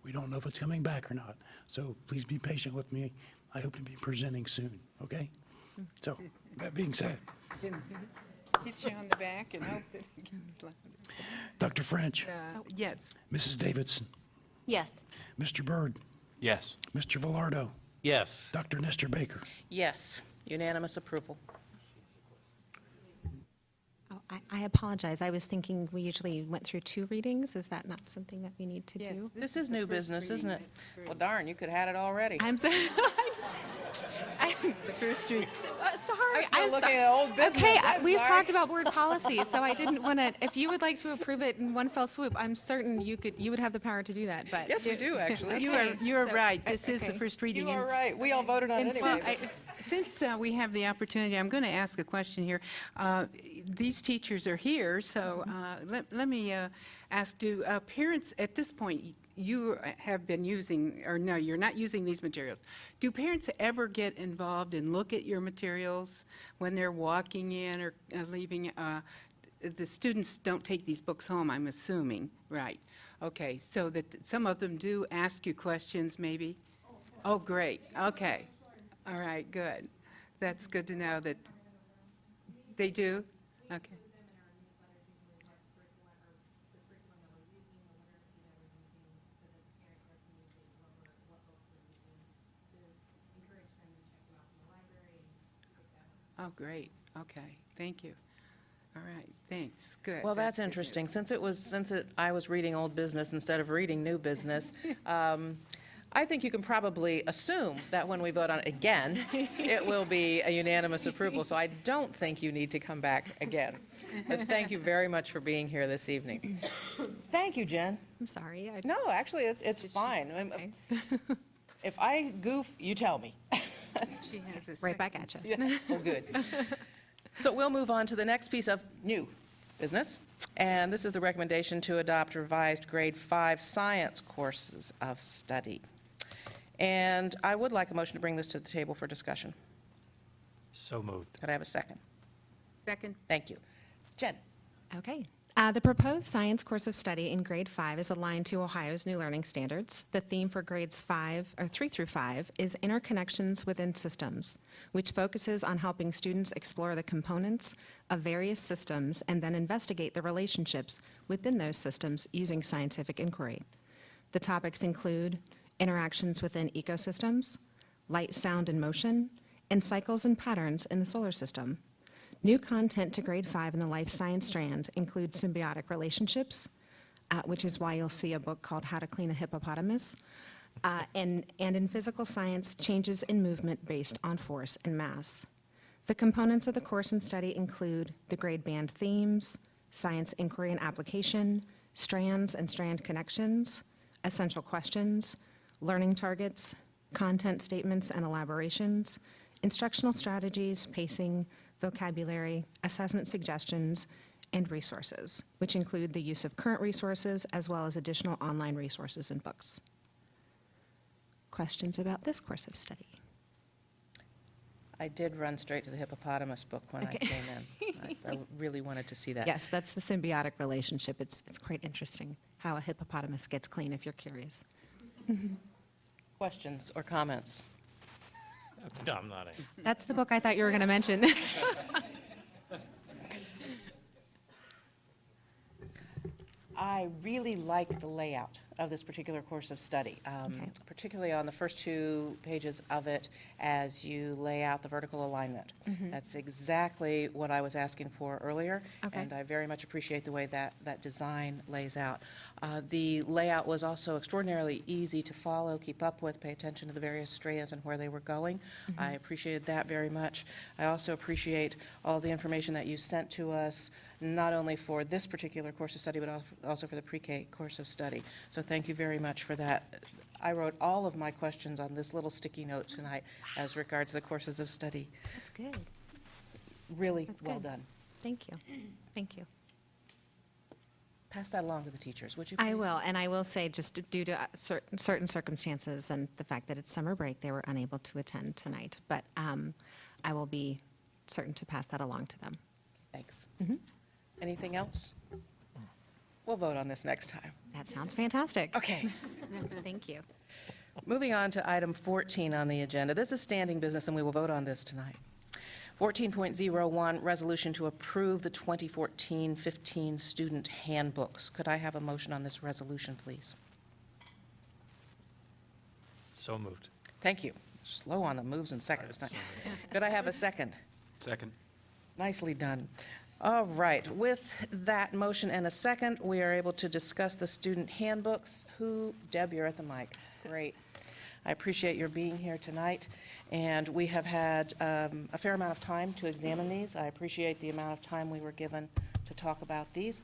We don't know if it's coming back or not. So please be patient with me. I hope to be presenting soon, okay? So, that being said, Hit you on the back and hope that it gets louder. Dr. French, Yes. Mrs. Davidson, Yes. Mr. Byrd, Yes. Mr. Velardo, Yes. Dr. Nestor Baker. Yes, unanimous approval. Oh, I apologize. I was thinking we usually went through 2 readings. Is that not something that we need to do? This is new business, isn't it? Well, darn, you could have had it already. I'm so, The first read. sorry. I'm still looking at old business. Okay, I'm we've sorry. talked about board policy, so I didn't want to, if you would like to approve it in one fell swoop, I'm certain you would have the power to do that, but. Yes, we do, actually. You're so- right. This is the okay. first reading. You and- are right. We all voted on it And anyway. since we have the opportunity, I'm going to ask a question here. These teachers are here, so let me ask, do parents, at this point, you have been using, or no, you're not using these materials. Do parents ever get involved and look at your materials when they're walking in or leaving? The students don't take these books home, I'm assuming, right? Okay, so that some of them do ask you questions, maybe? Oh, great, okay. All right, good. That's good to know that they do? Okay. Oh, great, okay, thank you. All right, thanks, good. Well, that's good news. interesting. I was reading old business instead of reading new business, I think you can probably assume that when we vote on it again, it will be a unanimous approval, so I don't think you need to come back again. But thank you very much for being here this evening. Thank you, Jen. I'm sorry. No, actually, it's fine. If I goof, you tell me. She has a Right back second. at you. Yeah, oh, good. So we'll move on to the next piece of new business, and this is the recommendation to adopt revised grade 5 science courses of study. And I would like a motion to bring this to the table for discussion. So moved. Could I have a second? Second? Thank you. Jen? Okay. The proposed science course of study in grade 5 is aligned to Ohio's new learning standards. The theme for grades 3 through 5 is interconnections within systems, which focuses on helping students explore the components of various systems and then investigate the relationships within those systems using scientific inquiry. The topics include interactions within ecosystems, light, sound, and motion, and cycles and patterns in the solar system. New content to grade 5 in the life science strand includes symbiotic relationships, which is why you'll see a book called How to Clean a Hippopotamus, and in physical science, changes in movement based on force and mass. The components of the course and study include the grade band themes, science inquiry and application, strands and strand connections, essential questions, learning targets, content statements and elaborations, instructional strategies, pacing, vocabulary, assessment suggestions, and resources, which include the use of current resources as well as additional online resources and books. Questions about this course of study? I did run straight to the hippopotamus book when I came in. I really wanted to see that. Yes, that's the symbiotic relationship. It's quite interesting how a hippopotamus gets clean, if you're curious. Questions or comments? No, I'm not. That's the book I thought you were going to mention. I really like the layout of this particular course of study, Okay. particularly on the first 2 pages of it as you lay out the vertical alignment. That's exactly what I was asking for earlier, Okay. and I very much appreciate the way that design lays out. The layout was also extraordinarily easy to follow, keep up with, pay attention to the various strands and where they were going. I appreciated that very much. I also appreciate all the information that you sent to us, not only for this particular course of study, but also for the pre-K course of study. So thank you very much for that. I wrote all of my questions on this little sticky note tonight as regards the courses of study. That's good. Really That's well good. done. Thank you. Thank you. Pass that along to the teachers, would you please? I will, and I will say, just due to certain circumstances and the fact that it's summer break, they were unable to attend tonight. But I will be certain to pass that along to them. Thanks. Anything else? We'll vote on this next time. That sounds fantastic. Okay. Thank you. Moving on to item 14 on the agenda. This is standing business, and we will vote on this tonight. 14.01, resolution to approve the 2014-15 student handbooks. Could I have a motion on this resolution, please? So moved. Thank you. Slow on the moves and seconds. Could I have a second? Second. Nicely done. All right, with that motion and a second, we are able to discuss the student handbooks. Deb, you're at the mic. Great. I appreciate your being here tonight, and we have had a fair amount of time to examine these. I appreciate the amount of time we were given to talk about these.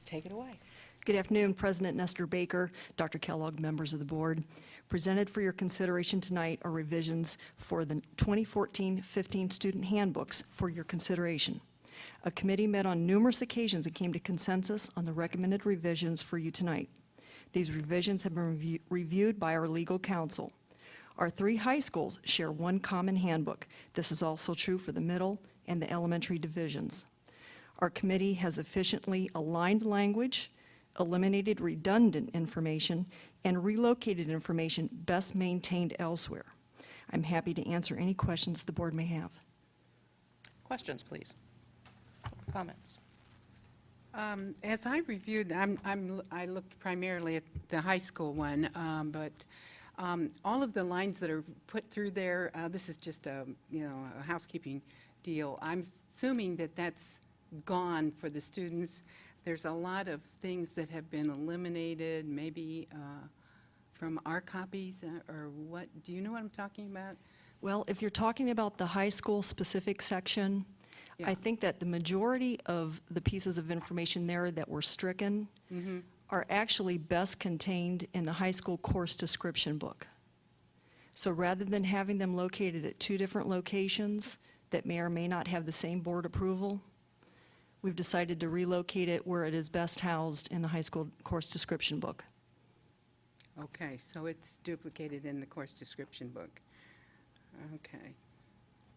Take it away. Good afternoon, President Nestor Baker, Dr. Kellogg, members of the board. Presented for your consideration tonight are revisions for the 2014-15 student handbooks for your consideration. A committee met on numerous occasions and came to consensus on the recommended revisions for you tonight. These revisions have been reviewed by our legal counsel. Our 3 high schools share one common handbook. This is also true for the middle and the elementary divisions. Our committee has efficiently aligned language, eliminated redundant information, and relocated information best maintained elsewhere. I'm happy to answer any questions the board may have. Questions, please? Comments? As I reviewed, I looked primarily at the high school one, but all of the lines that are put through there, this is just a housekeeping deal. I'm assuming that that's gone for the students. There's a lot of things that have been eliminated, maybe from our copies, or what? Do you know what I'm talking about? Well, if you're talking about the high school specific section, Yeah. I think that the majority of the pieces of information there that were stricken are actually best contained in the high school course description book. So rather than having them located at 2 different locations that may or may not have the same board approval, we've decided to relocate it where it is best housed in the high school course description book. Okay, so it's duplicated in the course description book. Okay.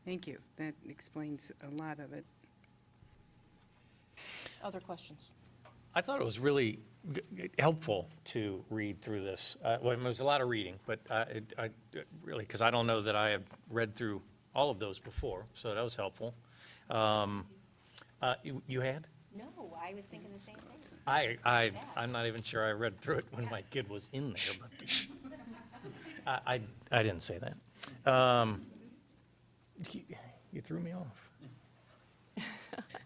Thank you. That explains a lot of it. Other questions? I thought it was really helpful to read through this. Well, it was a lot of reading, but I really, because I don't know that I have read through all of those before, so that was helpful. You had? No, I was thinking the same thing. I'm not even sure I read through it when my kid was in there, but I didn't say that. You threw me off.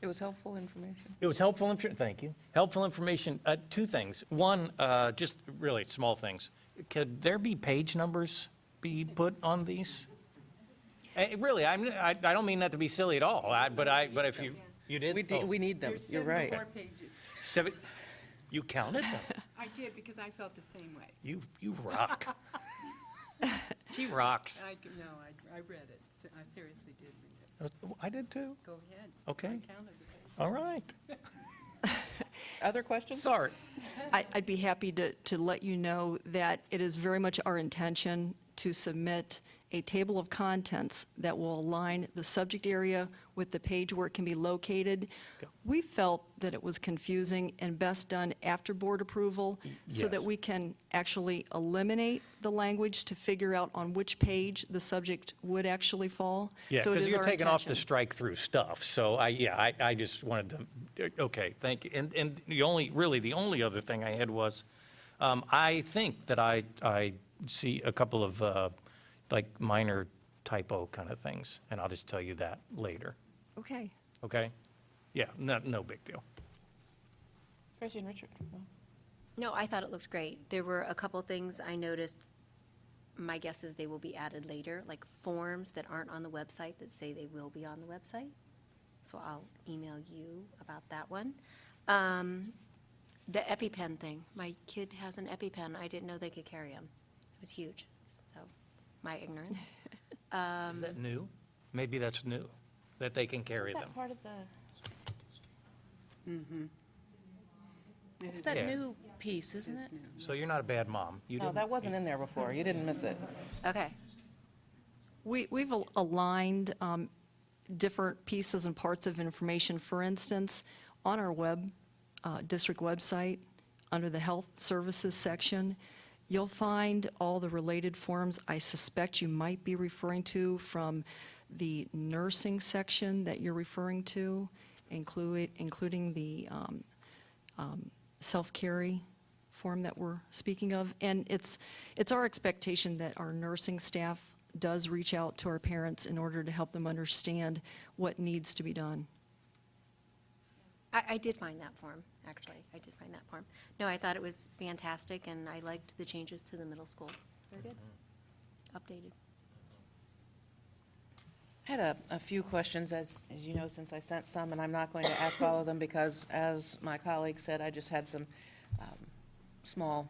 It was helpful information. It was helpful information, thank you. Helpful information, 2 things. One, just really small things. Could there be page numbers be put on these? Really, I don't mean that to be silly at all, but if you did? We need them, There's you're right. 74 pages. 7, you counted them? I did, because I felt the same way. You rock. She rocks. No, I read it. I seriously did read it. I did too. Go ahead. Okay. I counted the pages. All right. Other questions? Sorry. I'd be happy to let you know that it is very much our intention to submit a table of contents that will align the subject area with the page where it can be located. Okay. We felt that it was confusing and best done after board approval so that Yes. we can actually eliminate the language to figure out on which page the subject would actually fall. Yeah, So it because is you're our taking off the intention. strike-through stuff, so I just wanted to, okay, thank you. And the only other thing I had was, I think that I see a couple of, like, minor typo kind of things, and I'll just tell you that later, Okay. okay? Yeah, no big deal. Tracy and Richard? No, I thought it looked great. There were a couple things I noticed. My guess is they will be added later, like forms that aren't on the website that say they will be on the website. So I'll email you about that one. The EpiPen thing. My kid has an EpiPen. I didn't know they could carry them. It was huge. So my ignorance. Is that new? Maybe that's new, that they can carry Is them. that part of the, it's Yeah. that new piece, isn't it? So you're not a bad mom. You No, didn't. that wasn't in there before. You didn't miss it. Okay. We've aligned different pieces and parts of information. For instance, on our district website, under the Health Services section, you'll find all the related forms I suspect you might be referring to from the nursing section that you're referring to, including the self-carry form that we're speaking of. And it's our expectation that our nursing staff does reach out to our parents in order to help them understand what needs to be done. I did find that form, actually. I did find that form. No, I thought it was fantastic, and I liked the changes to the middle school. Very good. Updated. I had a few questions, as you know, since I sent some, and I'm not going to ask all of them because, as my colleague said, I just had some small,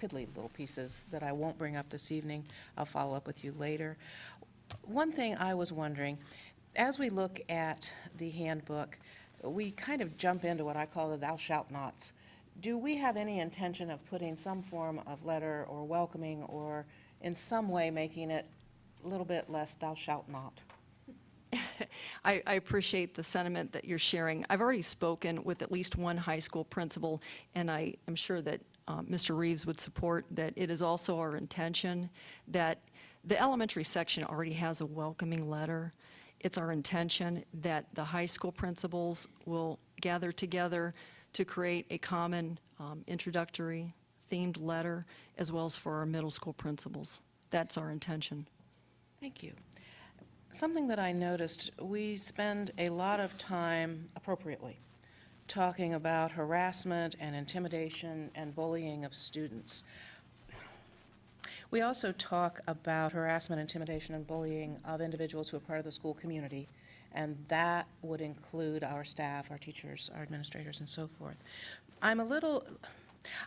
piddly little pieces that I won't bring up this evening. I'll follow up with you later. One thing I was wondering, as we look at the handbook, we kind of jump into what I call the thou shalt nots. Do we have any intention of putting some form of letter or welcoming or in some way making it a little bit less thou shalt not? I appreciate the sentiment that you're sharing. I've already spoken with at least one high school principal, and I am sure that Mr. Reeves would support that it is also our intention that the elementary section already has a welcoming letter. It's our intention that the high school principals will gather together to create a common introductory themed letter, as well as for our middle school principals. That's our intention. Thank you. Something that I noticed, we spend a lot of time appropriately talking about harassment and intimidation and bullying of students. We also talk about harassment, intimidation, and bullying of individuals who are part of the school community, and that would include our staff, our teachers, our administrators, and so forth.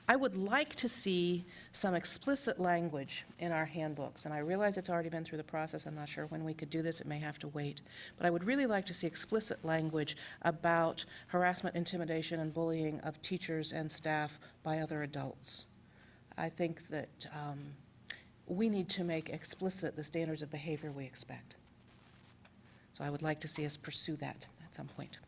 I would like to see some explicit language in our handbooks, and I realize it's already been through the process. I'm not sure when we could do this. It may have to wait. But I would really like to see explicit language about harassment, intimidation, and bullying of teachers and staff by other adults. I think that we need to make explicit the standards of behavior we expect. So I would like to see us pursue that at some point.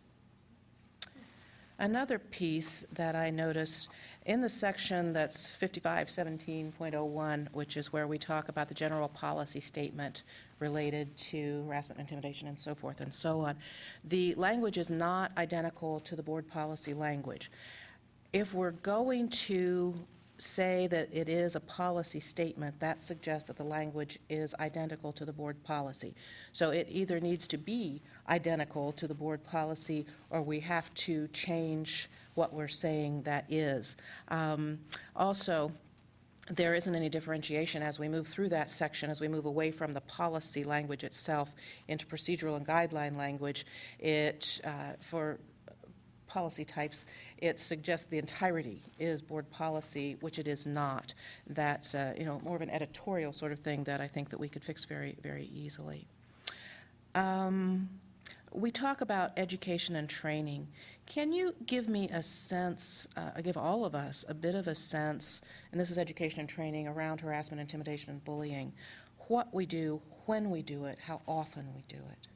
Another piece that I noticed in the section that's 5517.01, which is where we talk about the general policy statement related to harassment, intimidation, and so forth and so on, the language is not identical to the board policy language. If we're going to say that it is a policy statement, that suggests that the language is identical to the board policy. So it either needs to be identical to the board policy, or we have to change what we're saying that is. Also, there isn't any differentiation as we move through that section, as we move away from the policy language itself into procedural and guideline language. For policy types, it suggests the entirety is board policy, which it is not. That's more of an editorial sort of thing that I think that we could fix very, very easily. We talk about education and training. Can you give me a sense, give all of us a bit of a sense, and this is education and training around harassment, intimidation, and bullying, what we do, when we do it, how often we do it?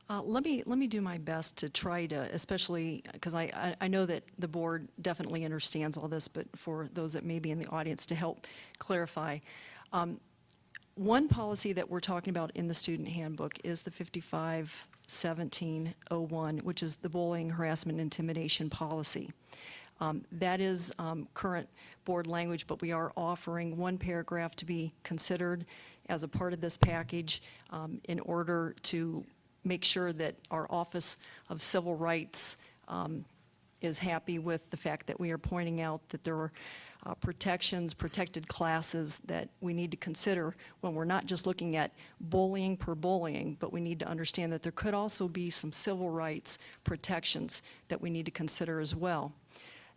Let me do my best to try to, especially because I know that the board definitely understands all this, but for those that may be in the audience to help clarify. One policy that we're talking about in the student handbook is the 5517.01, which is the bullying, harassment, intimidation policy. That is current board language, but we are offering one paragraph to be considered as a part of this package in order to make sure that our Office of Civil Rights is happy with the fact that we are pointing out that there are protections, protected classes that we need to consider when we're not just looking at bullying per bullying, but we need to understand that there could also be some civil rights protections that we need to consider as well.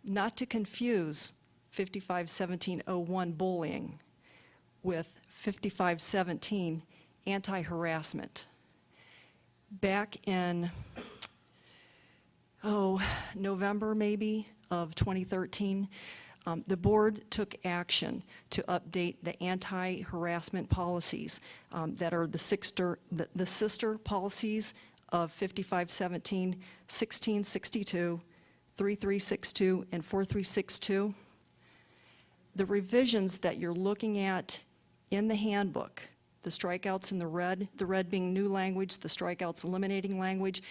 Not to confuse 551701 bullying with 5517 anti-harassment. Back in, November maybe of 2013, the board took action to update the anti-harassment policies that are the sister policies of 5517, 1662, 3362, and 4362. The revisions that you're looking at in the handbook, the strikeouts in the red being new language, the strikeouts eliminating language,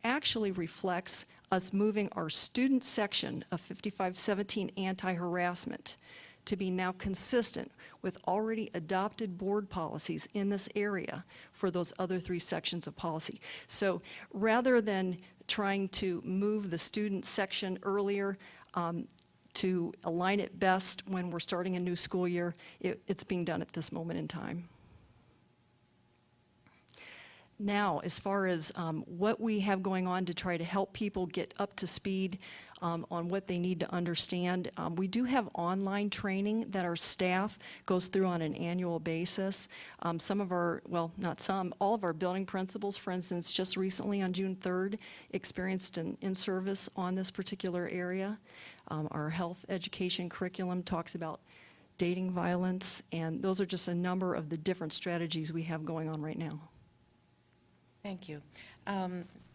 actually reflects us moving our student section of 5517 anti-harassment to be now consistent with already adopted board policies in this area for those other three sections of policy. So rather than trying to move the student section earlier to align it best when we're starting a new school year, it's being done at this moment in time. Now, as far as what we have going on to try to help people get up to speed on what they need to understand, we do have online training that our staff goes through on an annual basis. Some of our, well, not some, all of our building principals, for instance, just recently on June 3rd, experienced an in-service on this particular area. Our health education curriculum talks about dating violence, and those are just a number of the different strategies we have going on right now. Thank you.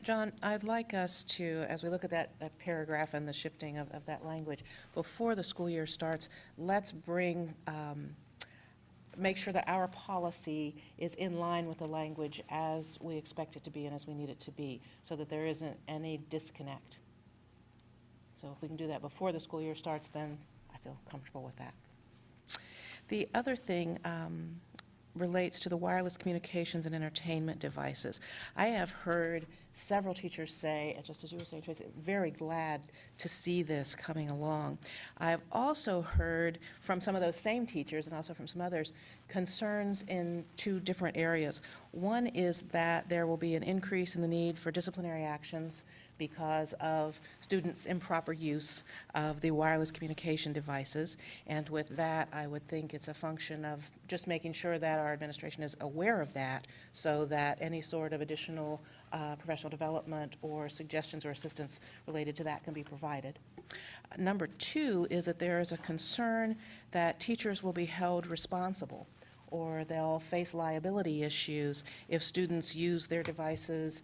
John, I'd like us to, as we look at that paragraph and the shifting of that language, before the school year starts, let's make sure that our policy is in line with the language as we expect it to be and as we need it to be, so that there isn't any disconnect. So if we can do that before the school year starts, then I feel comfortable with that. The other thing relates to the wireless communications and entertainment devices. I have heard several teachers say, just as you were saying, Tracy, very glad to see this coming along. I've also heard from some of those same teachers and also from some others concerns in two different areas. One is that there will be an increase in the need for disciplinary actions because of students' improper use of the wireless communication devices. And with that, I would think it's a function of just making sure that our administration is aware of that so that any sort of additional professional development or suggestions or assistance related to that can be provided. Number two is that there is a concern that teachers will be held responsible or they'll face liability issues if students use their devices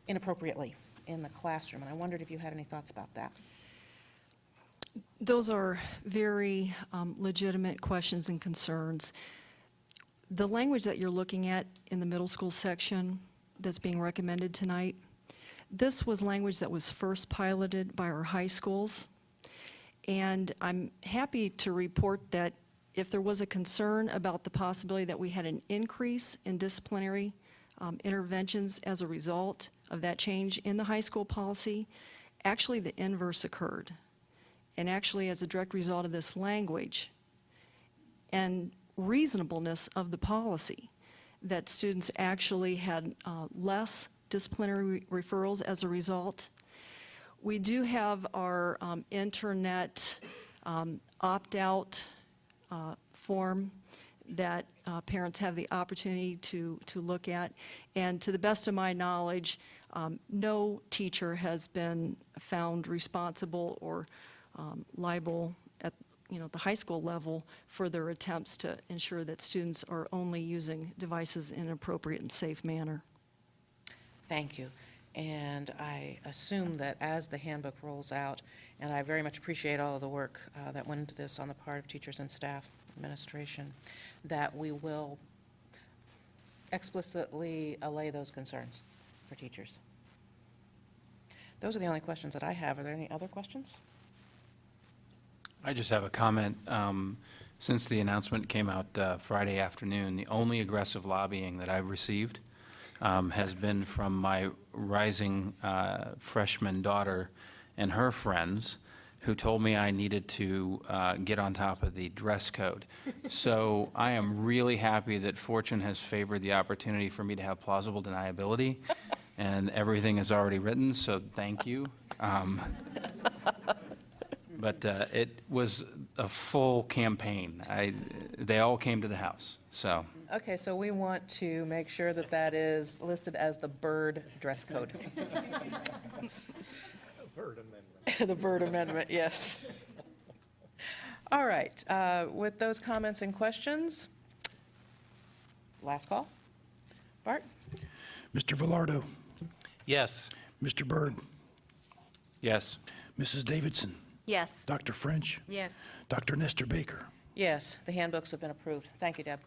inappropriately in the classroom, and I wondered if you had any thoughts about that. Those are very legitimate questions and concerns. The language that you're looking at in the middle school section that's being recommended tonight, this was language that was first piloted by our high schools, and I'm happy to report that if there was a concern about the possibility that we had an increase in disciplinary interventions as a result of that change in the high school policy, actually the inverse occurred. And actually, as a direct result of this language and reasonableness of the policy, that students actually had less disciplinary referrals as a result. We do have our internet opt-out form that parents have the opportunity to look at. And to the best of my knowledge, no teacher has been found responsible or liable at the high school level for their attempts to ensure that students are only using devices in an appropriate and safe manner. Thank you. And I assume that as the handbook rolls out, and I very much appreciate all of the work that went into this on the part of teachers and staff, administration, that we will explicitly allay those concerns for teachers. Those are the only questions that I have. Are there any other questions? I just have a comment. Since the announcement came out Friday afternoon, the only aggressive lobbying that I've received has been from my rising freshman daughter and her friends, who told me I needed to get on top of the dress code. So I am really happy that fortune has favored the opportunity for me to have plausible deniability, and everything is already written, so thank you. But it was a full campaign. They all came to the house, so. Okay, so we want to make sure that that is listed as the Byrd dress code. Bird amendment. The Byrd Amendment, yes. All right, with those comments and questions, last call. Bart? Mr. Velardo, Yes. Mr. Byrd, Yes. Mrs. Davidson, Yes. Dr. French, Yes. Dr. Nestor Baker. Yes, the handbooks have been approved. Thank you, Deb.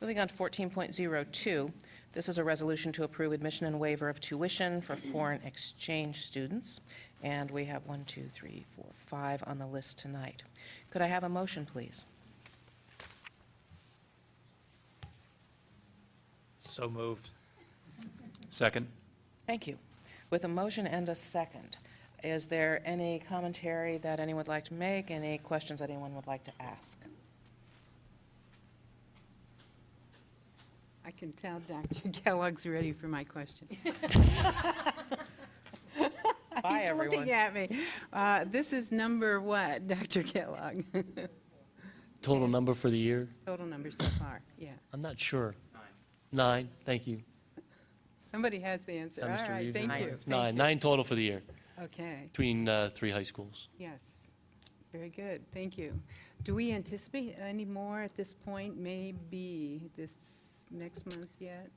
Moving on to 14.02, this is a resolution to approve admission and waiver of tuition for foreign exchange students. And we have 1, 2, 3, 4, 5 on the list tonight. Could I have a motion, please? So moved. Second? Thank you. With a motion and a second, is there any commentary that anyone would like to make, any questions that anyone would like to ask? I can tell Dr. Kellogg's ready for my question. Bye, everyone. Looking at me. This is number what, Dr. Kellogg? Total number for the year? Total number so far, yeah. I'm not sure. 9, thank you. Somebody has the answer. Mr. All right, Reeves. thank you. Thank 9, you. 9 total for the year, Okay, between 3 high schools. yes. Very good, thank you. Do we anticipate any more at this point? Maybe this next month yet?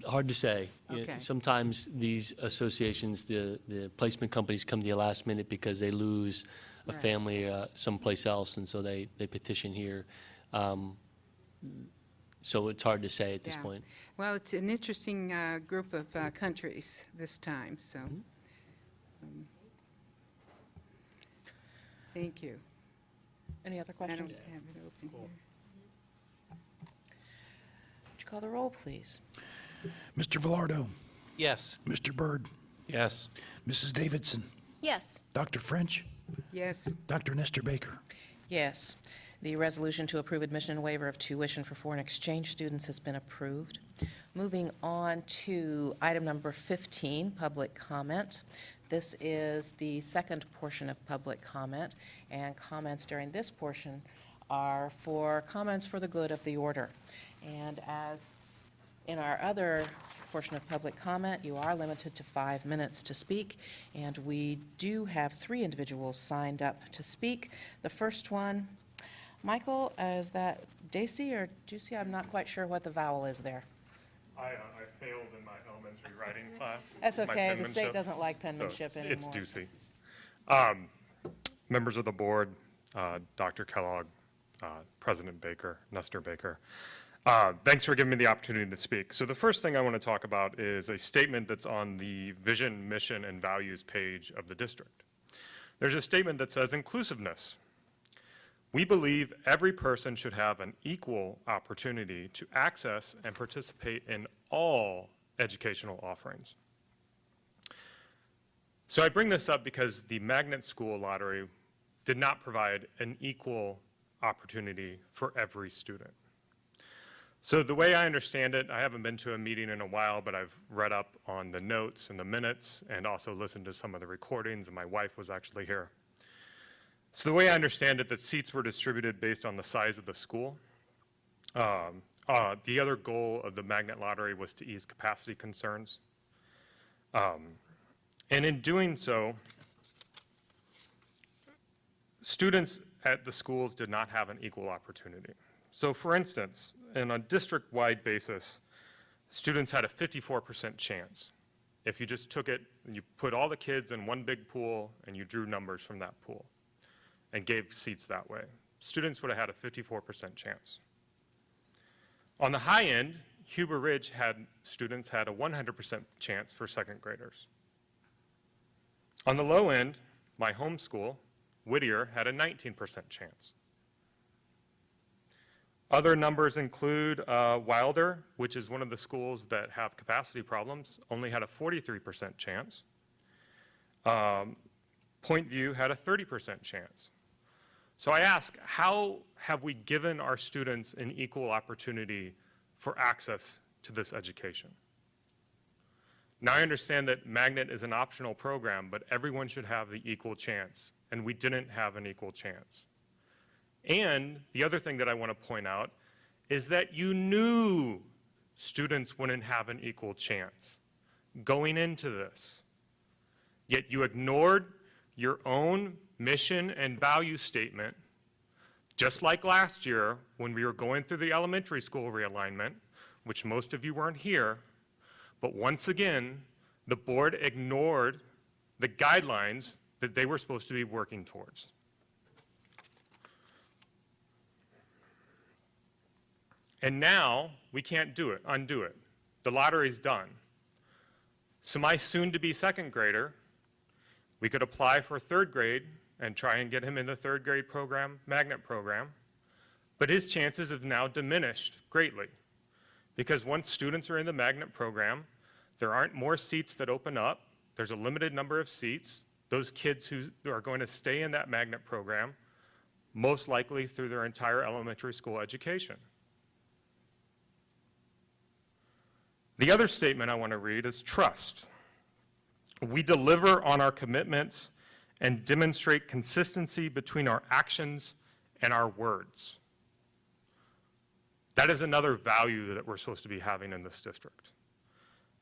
Hard to say. Okay. Sometimes these associations, the placement companies come to you last minute because they lose a Right. family someplace else, and so they petition here. So it's hard to say at this Yeah. point. Well, it's an interesting group of countries this time, so. Thank you. Any other I don't questions? have it open here. Would you call the roll, please? Mr. Velardo, Yes. Mr. Byrd, Yes. Mrs. Davidson, Yes. Dr. French, Yes, Dr. Nestor Baker. Yes. The resolution to approve admission and waiver of tuition for foreign exchange students has been approved. Moving on to item number 15, public comment. This is the second portion of public comment, and comments during this portion are for comments for the good of the order. And as in our other portion of public comment, you are limited to 5 minutes to speak, and we do have 3 individuals signed up to speak. The first one, Michael, is that Daisy or Juicy? I'm not quite sure what the vowel is there. I failed in my elementary writing class. That's my okay, the state penmanship, doesn't like so penmanship anymore. It's Ducey. Members of the board, Dr. Kellogg, President Baker, Nestor Baker, thanks for giving me the opportunity to speak. So the first thing I want to talk about is a statement that's on the vision, mission, and values page of the district. There's a statement that says inclusiveness. We believe every person should have an equal opportunity to access and participate in all educational offerings. So I bring this up because the magnet school lottery did not provide an equal opportunity for every student. So the way I understand it, I haven't been to a meeting in a while, but I've read up on the notes and the minutes and also listened to some of the recordings, and my wife was actually here. So the way I understand it, that seats were distributed based on the size of the school. The other goal of the magnet lottery was to ease capacity concerns. And in doing so, students at the schools did not have an equal opportunity. So for instance, in a district-wide basis, students had a 54% chance. If you just took it and you put all the kids in one big pool and you drew numbers from that pool and gave seats that way, students would have had a 54% chance. On the high end, Huber Ridge students had a 100% chance for second graders. On the low end, my home school, Whittier, had a 19% chance. Other numbers include Wilder, which is one of the schools that have capacity problems, only had a 43% chance. Point View had a 30% chance. So I ask, how have we given our students an equal opportunity for access to this education? Now I understand that Magnet is an optional program, but everyone should have the equal chance, and we didn't have an equal chance. And the other thing that I want to point out is that you knew students wouldn't have an equal chance going into this. Yet you ignored your own mission and value statement, just like last year when we were going through the elementary school realignment, which most of you weren't here, but once again, the board ignored the guidelines that they were supposed to be working towards. And now we can't undo it. The lottery's done. So my soon-to-be second grader, we could apply for third grade and try and get him in the third grade program, Magnet program, but his chances have now diminished greatly. Because once students are in the Magnet program, there aren't more seats that open up. There's a limited number of seats. Those kids who are going to stay in that Magnet program, most likely through their entire elementary school education. The other statement I want to read is trust. We deliver on our commitments and demonstrate consistency between our actions and our words. That is another value that we're supposed to be having in this district.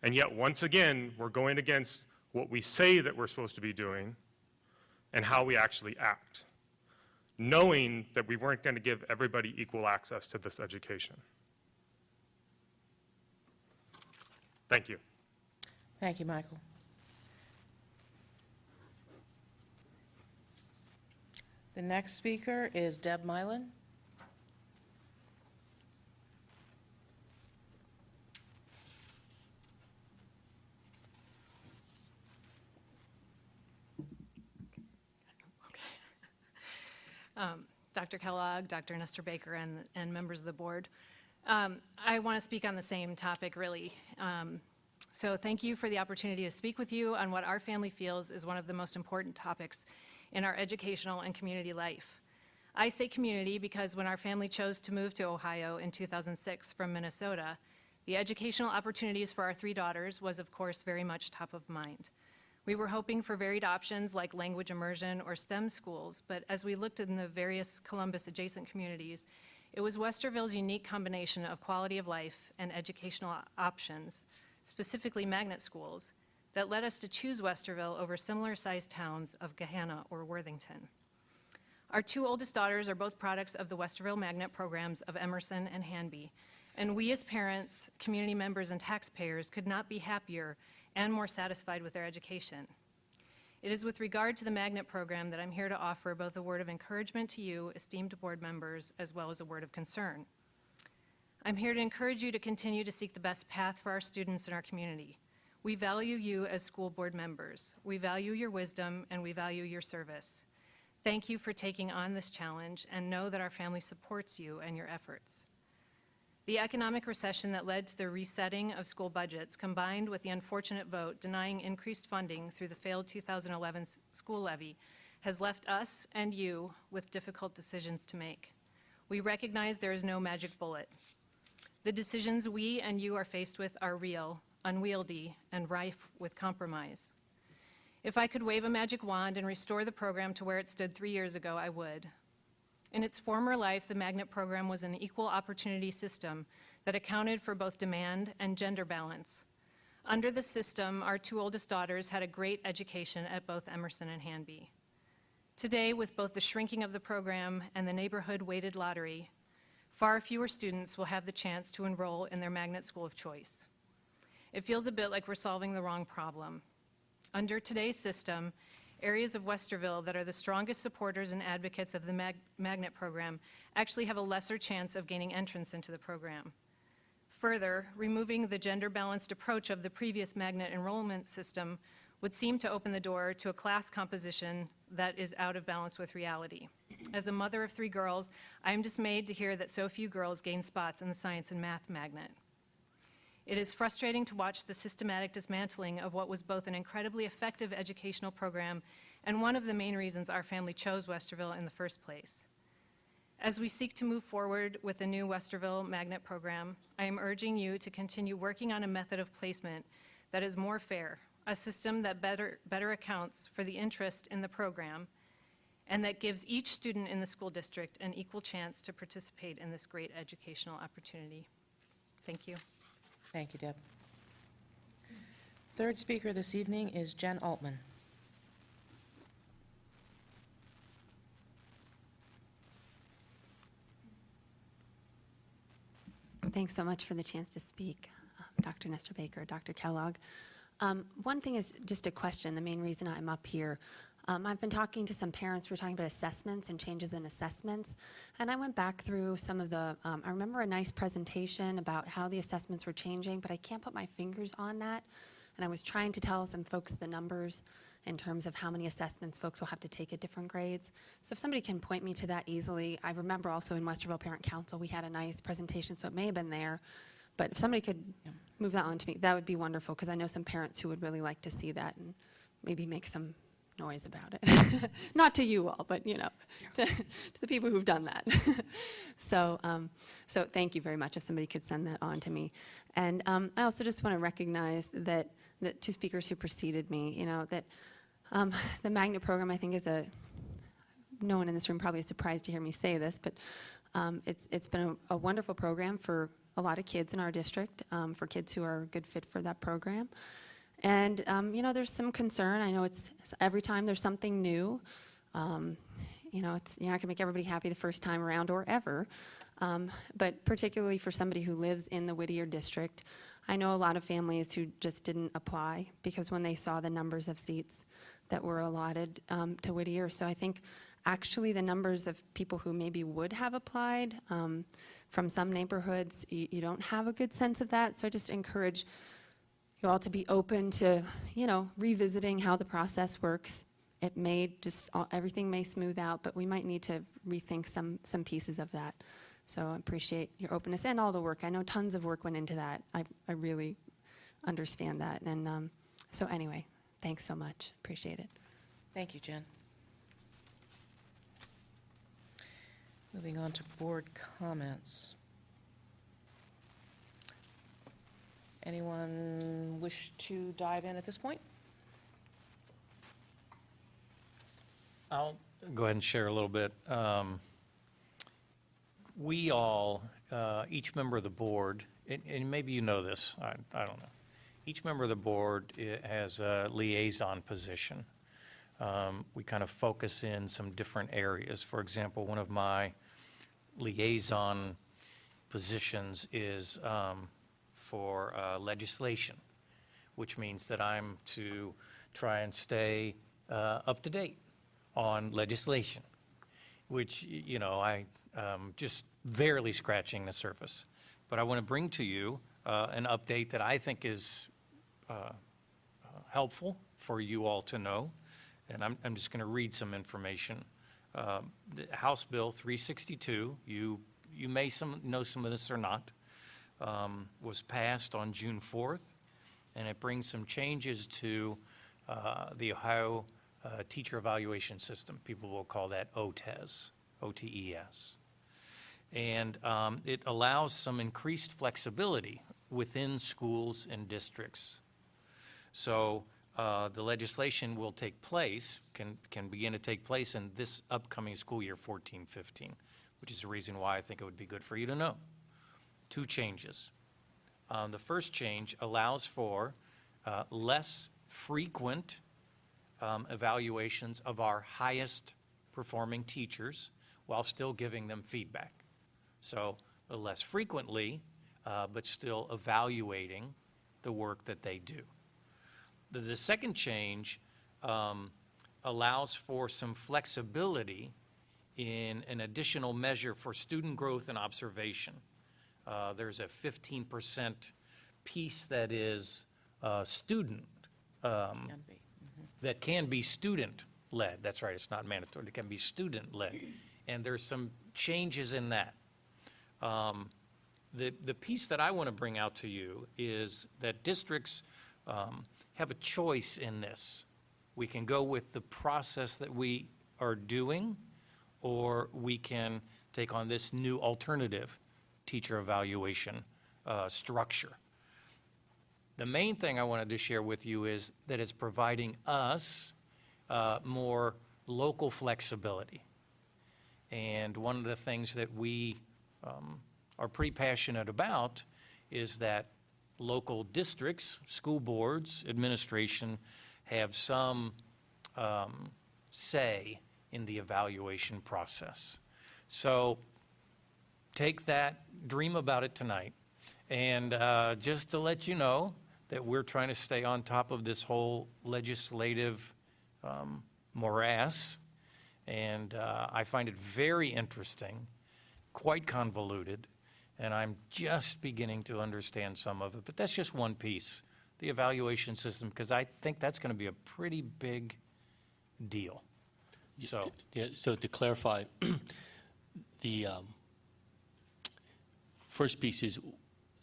And yet, once again, we're going against what we say that we're supposed to be doing and how we actually act, knowing that we weren't going to give everybody equal access to this education. Thank you. Thank you, Michael. The next speaker is Deb Mylan. Dr. Kellogg, Dr. Nestor Baker, and members of the board. I want to speak on the same topic, really. So thank you for the opportunity to speak with you on what our family feels is one of the most important topics in our educational and community life. I say community because when our family chose to move to Ohio in 2006 from Minnesota, the educational opportunities for our 3 daughters was, of course, very much top of mind. We were hoping for varied options like language immersion or STEM schools, but as we looked in the various Columbus adjacent communities, it was Westerville's unique combination of quality of life and educational options, specifically magnet schools, that led us to choose Westerville over similar-sized towns of Gahanna or Worthington. Our 2 oldest daughters are both products of the Westerville magnet programs of Emerson and Hanby, and we as parents, community members, and taxpayers could not be happier and more satisfied with their education. It is with regard to the magnet program that I'm here to offer both a word of encouragement to you, esteemed board members, as well as a word of concern. I'm here to encourage you to continue to seek the best path for our students in our community. We value you as school board members. We value your wisdom and we value your service. Thank you for taking on this challenge and know that our family supports you and your efforts. The economic recession that led to the resetting of school budgets, combined with the unfortunate vote denying increased funding through the failed 2011 school levy, has left us and you with difficult decisions to make. We recognize there is no magic bullet. The decisions we and you are faced with are real, unwieldy, and rife with compromise. If I could wave a magic wand and restore the program to where it stood 3 years ago, I would. In its former life, the magnet program was an equal opportunity system that accounted for both demand and gender balance. Under the system, our 2 oldest daughters had a great education at both Emerson and Hanby. Today, with both the shrinking of the program and the neighborhood weighted lottery, far fewer students will have the chance to enroll in their magnet school of choice. It feels a bit like we're solving the wrong problem. Under today's system, areas of Westerville that are the strongest supporters and advocates of the magnet program actually have a lesser chance of gaining entrance into the program. Further, removing the gender-balanced approach of the previous magnet enrollment system would seem to open the door to a class composition that is out of balance with reality. As a mother of 3 girls, I am dismayed to hear that so few girls gain spots in the science and math magnet. It is frustrating to watch the systematic dismantling of what was both an incredibly effective educational program and one of the main reasons our family chose Westerville in the first place. As we seek to move forward with the new Westerville magnet program, I am urging you to continue working on a method of placement that is more fair, a system that better accounts for the interest in the program, and that gives each student in the school district an equal chance to participate in this great educational opportunity. Thank you. Thank you, Deb. Third speaker this evening is Jen Altman. Thanks so much for the chance to speak, Dr. Nestor Baker, Dr. Kellogg. One thing is just a question, the main reason I'm up here. I've been talking to some parents, we're talking about assessments and changes in assessments, and I went back through some of the, I remember a nice presentation about how the assessments were changing, but I can't put my fingers on that, and I was trying to tell some folks the numbers in terms of how many assessments folks will have to take at different grades. So if somebody can point me to that easily, I remember also in Westerville Parent Council, we had a nice presentation, so it may have been there. But if somebody could move that on to me, that would be wonderful, because I know some parents who would really like to see that and maybe make some noise about it. Not to you all, but, you know, to the people who've done that. So thank you very much if somebody could send that on to me. And I also just want to recognize that the 2 speakers who preceded me, you know, that the magnet program, I think, is no one in this room probably is surprised to hear me say this, but it's been a wonderful program for a lot of kids in our district, for kids who are a good fit for that program. And, you know, there's some concern. I know it's every time there's something new, you know, you're not going to make everybody happy the first time around or ever. But particularly for somebody who lives in the Whittier district, I know a lot of families who just didn't apply because when they saw the numbers of seats that were allotted to Whittier. So I think actually the numbers of people who maybe would have applied from some neighborhoods, you don't have a good sense of that. So I just encourage you all to be open to, you know, revisiting how the process works. It may just, everything may smooth out, but we might need to rethink some pieces of that. So I appreciate your openness and all the work. I know tons of work went into that. I really understand that. And so anyway, thanks so much. Appreciate it. Thank you, Jen. Moving on to board comments. Anyone wish to dive in at this point? I'll go ahead and share a little bit. We all, each member of the board, and maybe you know this, I don't know. Each member of the board has a liaison position. We kind of focus in some different areas. For example, one of my liaison positions is for legislation, which means that I'm to try and stay up to date on legislation, which, you know, I just barely scratching the surface. But I want to bring to you an update that I think is helpful for you all to know. And I'm just going to read some information. The House Bill 362, you may know some of this or not, was passed on June 4th, and it brings some changes to the Ohio Teacher Evaluation System. People will call that OTES, O-T-E-S. And it allows some increased flexibility within schools and districts. So the legislation will take place, can begin to take place in this upcoming school year, 14-15, which is the reason why I think it would be good for you to know. 2 changes. The first change allows for less frequent evaluations of our highest performing teachers while still giving them feedback. So less frequently, but still evaluating the work that they do. The second change allows for some flexibility in an additional measure for student growth and observation. There's a 15% piece that is student that can be student-led. That's right, it's not mandatory, it can be student-led. And there's some changes in that. The piece that I want to bring out to you is that districts have a choice in this. We can go with the process that we are doing, or we can take on this new alternative teacher evaluation structure. The main thing I wanted to share with you is that it's providing us more local flexibility. And one of the things that we are pretty passionate about is that local districts, school boards, administration have some say in the evaluation process. So take that, dream about it tonight. And just to let you know that we're trying to stay on top of this whole legislative morass. And I find it very interesting, quite convoluted, and I'm just beginning to understand some of it. But that's just one piece, the evaluation system, because I think that's going to be a pretty big deal. So, Yeah, so to clarify, the first piece is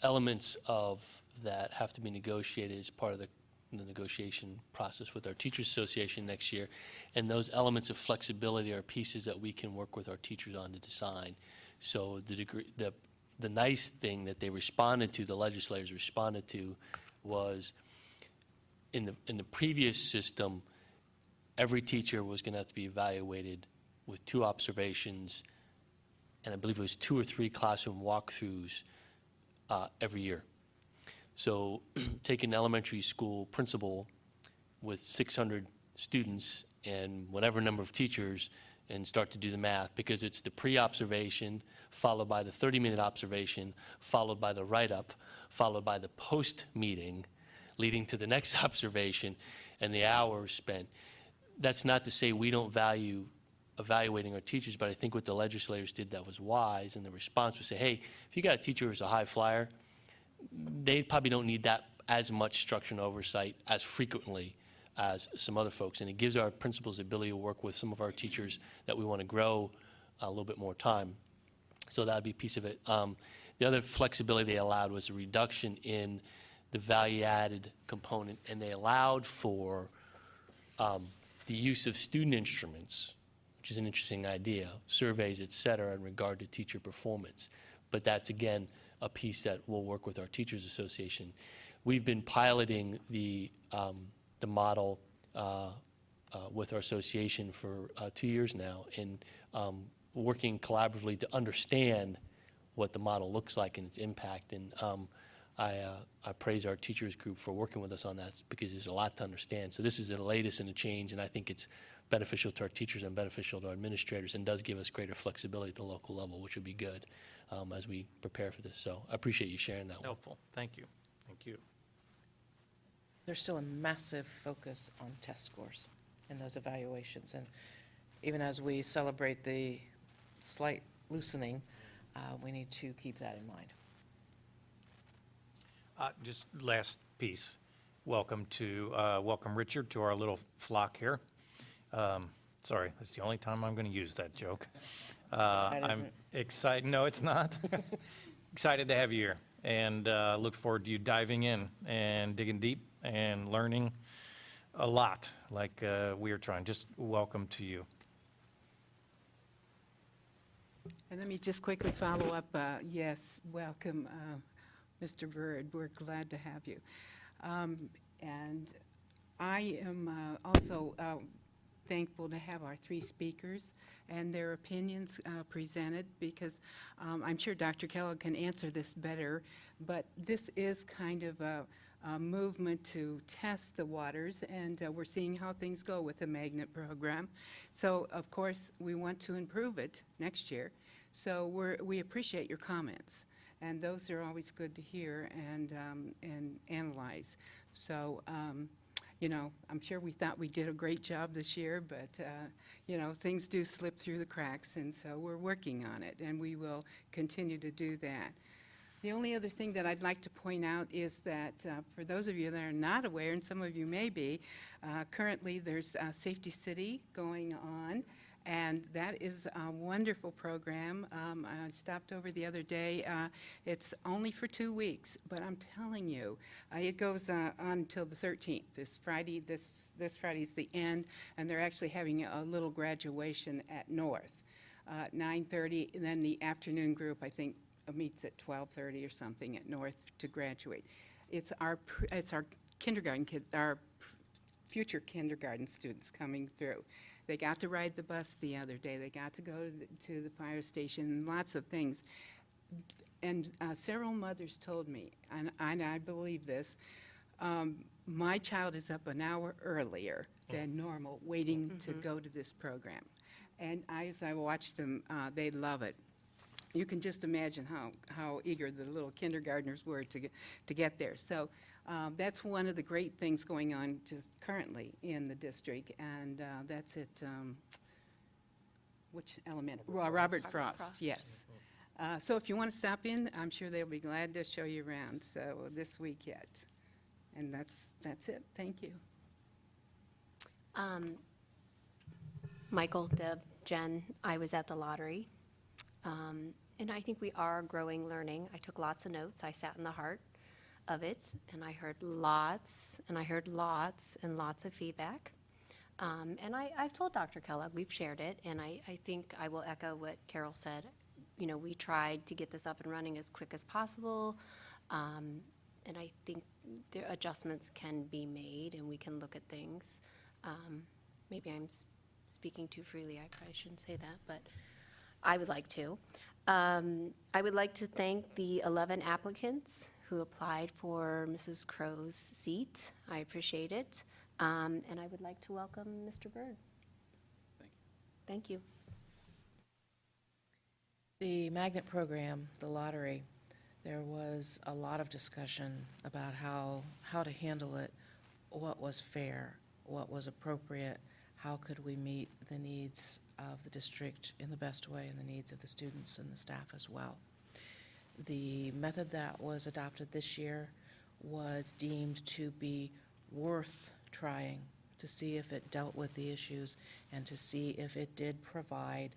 elements of that have to be negotiated as part of the negotiation process with our Teachers Association next year. And those elements of flexibility are pieces that we can work with our teachers on to design. So the nice thing that they responded to, the legislators responded to, was in the previous system, every teacher was going to have to be evaluated with 2 observations, and I believe it was 2 or 3 classroom walkthroughs every year. So take an elementary school principal with 600 students and whatever number of teachers and start to do the math, because it's the pre-observation followed by the 30-minute observation, followed by the write-up, followed by the post-meeting, leading to the next observation, and the hours spent. That's not to say we don't value evaluating our teachers, but I think what the legislators did that was wise, and the response was say, hey, if you got a teacher who's a high flyer, they probably don't need that as much structure and oversight as frequently as some other folks. And it gives our principals the ability to work with some of our teachers that we want to grow a little bit more time. So that would be a piece of it. The other flexibility they allowed was a reduction in the value-added component, and they allowed for the use of student instruments, which is an interesting idea, surveys, et cetera, in regard to teacher performance. But that's, again, a piece that we'll work with our Teachers Association. We've been piloting the model with our association for 2 years now, and working collaboratively to understand what the model looks like and its impact. And I praise our teachers group for working with us on that, because there's a lot to understand. So this is the latest in the change, and I think it's beneficial to our teachers and beneficial to our administrators, and does give us greater flexibility at the local level, which would be good as we prepare for this. So I appreciate you sharing that one. helpful. Thank you. Thank you. There's still a massive focus on test scores in those evaluations. And even as we celebrate the slight loosening, we need to keep that in mind. Just last piece. Welcome Richard to our little flock here. Sorry, that's the only time I'm going to use that joke. I'm isn't- excited. No, it's not. Excited to have you here, and look forward to you diving in and digging deep and learning a lot like we are trying. Just welcome to you. And let me just quickly follow up. Yes, welcome, Mr. Bird. We're glad to have you. And I am also thankful to have our 3 speakers and their opinions presented, because I'm sure Dr. Kellogg can answer this better, but this is kind of a movement to test the waters, and we're seeing how things go with the magnet program. So, of course, we want to improve it next year. So we appreciate your comments, and those are always good to hear and analyze. So, you know, I'm sure we thought we did a great job this year, but, you know, things do slip through the cracks, and so we're working on it, and we will continue to do that. The only other thing that I'd like to point out is that for those of you that are not aware, and some of you may be, currently there's Safety City going on, and that is a wonderful program. I stopped over the other day. It's only for 2 weeks, but I'm telling you, it goes on until the 13th. This Friday's the end, and they're actually having a little graduation at North. 9:30, and then the afternoon group, I think, meets at 12:30 or something at North to graduate. It's our kindergarten kids, our future kindergarten students coming through. They got to ride the bus the other day. They got to go to the fire station, lots of things. And several mothers told me, and I believe this, my child is up an hour earlier than normal, waiting to go to this program. And as I watched them, they love it. You can just imagine how eager the little kindergartners were to get there. So that's one of the great things going on just currently in the district, and that's at, which elementary? Robert Frost, yes. So if you want to stop in, I'm sure they'll be glad to show you around, so this week yet. And that's it. Thank you. Michael, Deb, Jen, I was at the lottery. And I think we are growing learning. I took lots of notes. I sat in the heart of it, and I heard lots, and I heard lots and lots of feedback. And I've told Dr. Kellogg, we've shared it, and I think I will echo what Carol said. You know, we tried to get this up and running as quick as possible, and I think the adjustments can be made, and we can look at things. Maybe I'm speaking too freely. I probably shouldn't say that, but I would like to. I would like to thank the 11 applicants who applied for Mrs. Crow's seat. I appreciate it. And I would like to welcome Mr. Byrd. Thank you. The magnet program, the lottery, there was a lot of discussion about how to handle it, what was fair, what was appropriate, how could we meet the needs of the district in the best way and the needs of the students and the staff as well. The method that was adopted this year was deemed to be worth trying to see if it dealt with the issues and to see if it did provide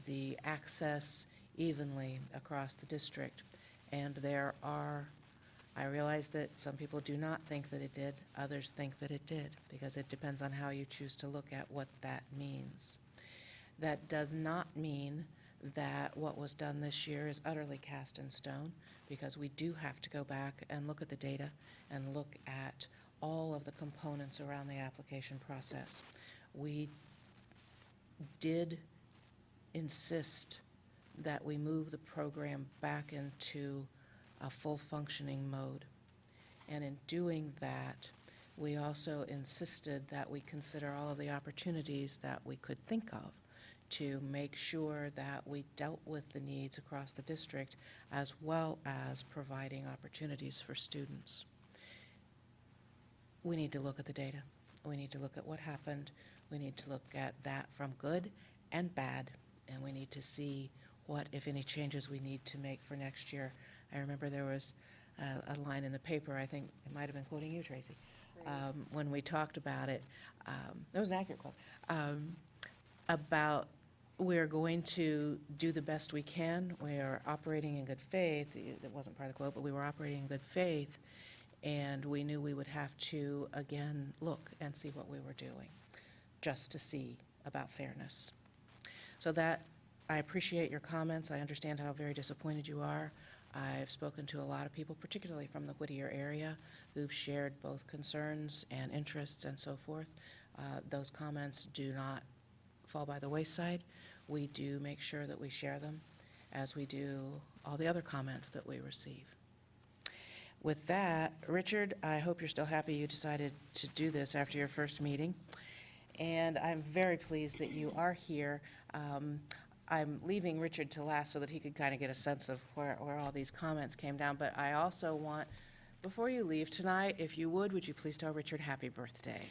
the access evenly across the district. And I realize that some people do not think that it did, others think that it did, because it depends on how you choose to look at what that means. That does not mean that what was done this year is utterly cast in stone, because we do have to go back and look at the data and look at all of the components around the application process. We did insist that we move the program back into a full functioning mode. And in doing that, we also insisted that we consider all of the opportunities that we could think of to make sure that we dealt with the needs across the district as well as providing opportunities for students. We need to look at the data. We need to look at what happened. We need to look at that from good and bad, and we need to see what, if any, changes we need to make for next year. I remember there was a line in the paper, I think it might have been quoting you, Tracy, when we talked about it. That was an accurate quote. About we're going to do the best we can. We are operating in good faith. That wasn't part of the quote, but we were operating in good faith, and we knew we would have to, again, look and see what we were doing, just to see about fairness. So that, I appreciate your comments. I understand how very disappointed you are. I've spoken to a lot of people, particularly from the Whittier area, who've shared both concerns and interests and so forth. Those comments do not fall by the wayside. We do make sure that we share them, as we do all the other comments that we receive. With that, Richard, I hope you're still happy you decided to do this after your first meeting. And I'm very pleased that you are here. I'm leaving Richard to last so that he could kind of get a sense of where all these comments came down. But I also want, before you leave tonight, if you would you please tell Richard happy birthday?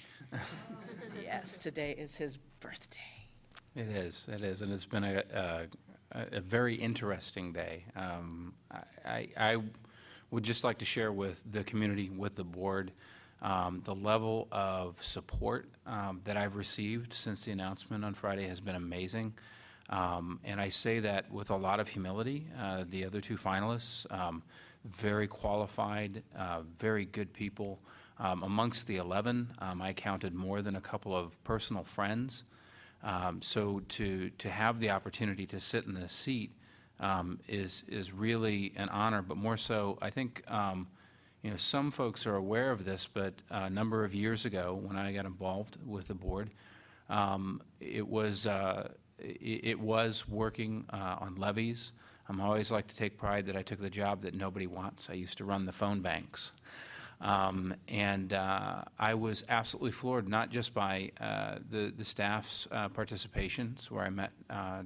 Yes, today is his birthday. It is, and it's been a a very interesting day. I would just like to share with the community, with the board, the level of support that I've received since the announcement on Friday has been amazing. And I say that with a lot of humility. The other two finalists, very qualified, very good people. Amongst the 11, I counted more than a couple of personal friends. So to have the opportunity to sit in this seat is really an honor, but more so, I think, some folks are aware of this, but a number of years ago, when I got involved with the board, it was working on levies. I always like to take pride that I took the job that nobody wants. I used to run the phone banks. And I was absolutely floored, not just by the staff's participations, where I met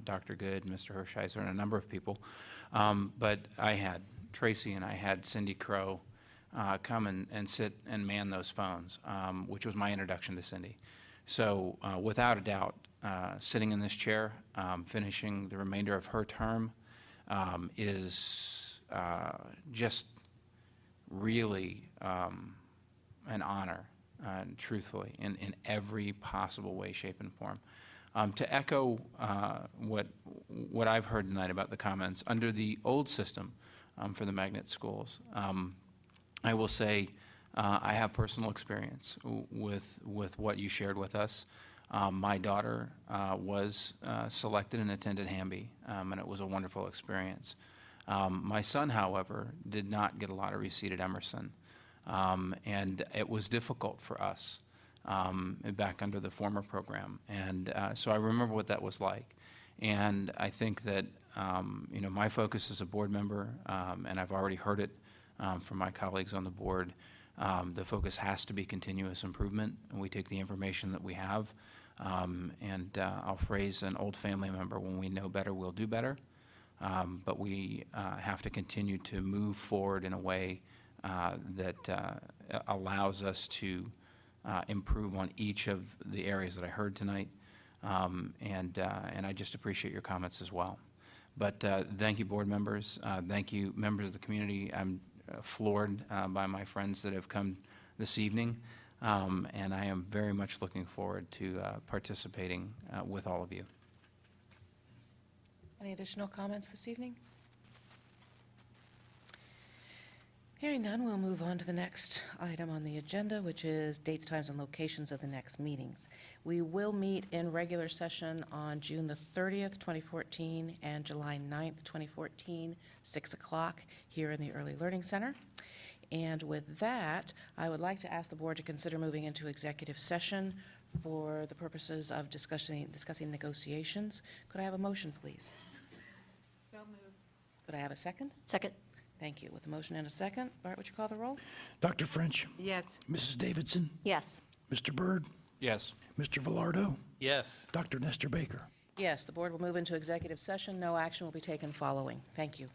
Dr. Good, Mr. Hershiser, and a number of people, but I had Tracy and I had Cindy Crow come and sit and man those phones, which was my introduction to Cindy. So without a doubt, sitting in this chair, finishing the remainder of her term, is just really an honor, truthfully, in every possible way, shape, and form. To echo what I've heard tonight about the comments, under the old system for the magnet schools, I will say I have personal experience with what you shared with us. My daughter was selected and attended Hamby, and it was a wonderful experience. My son, however, did not get a lottery receipt at Emerson, and it was difficult for us back under the former program. And so I remember what that was like. And I think that, my focus as a board member, and I've already heard it from my colleagues on the board, the focus has to be continuous improvement, and we take the information that we have. And I'll phrase an old family member, when we know better, we'll do better. But we have to continue to move forward in a way that allows us to improve on each of the areas that I heard tonight. And I just appreciate your comments as well. But thank you, board members. Thank you, members of the community. I'm floored by my friends that have come this evening. And I am very much looking forward to participating with all of you. Any additional comments this evening? Hearing none, we'll move on to the next item on the agenda, which is dates, times, and locations of the next meetings. We will meet in regular session on June the 30th, 2014, and July 9th, 2014, 6 o'clock here in the Early Learning Center. And with that, I would like to ask the board to consider moving into executive session for the purposes of discussing negotiations. Could I have a motion, please? So moved. Could I have a second? Second. Thank you. With a motion and a second, Bart, would you call the roll? Dr. French, Yes. Mrs. Davidson, Yes. Mr. Byrd, Yes. Mr. Velardo, Yes. Dr. Nestor Baker. Yes, the board will move into executive session. No action will be taken following. Thank you.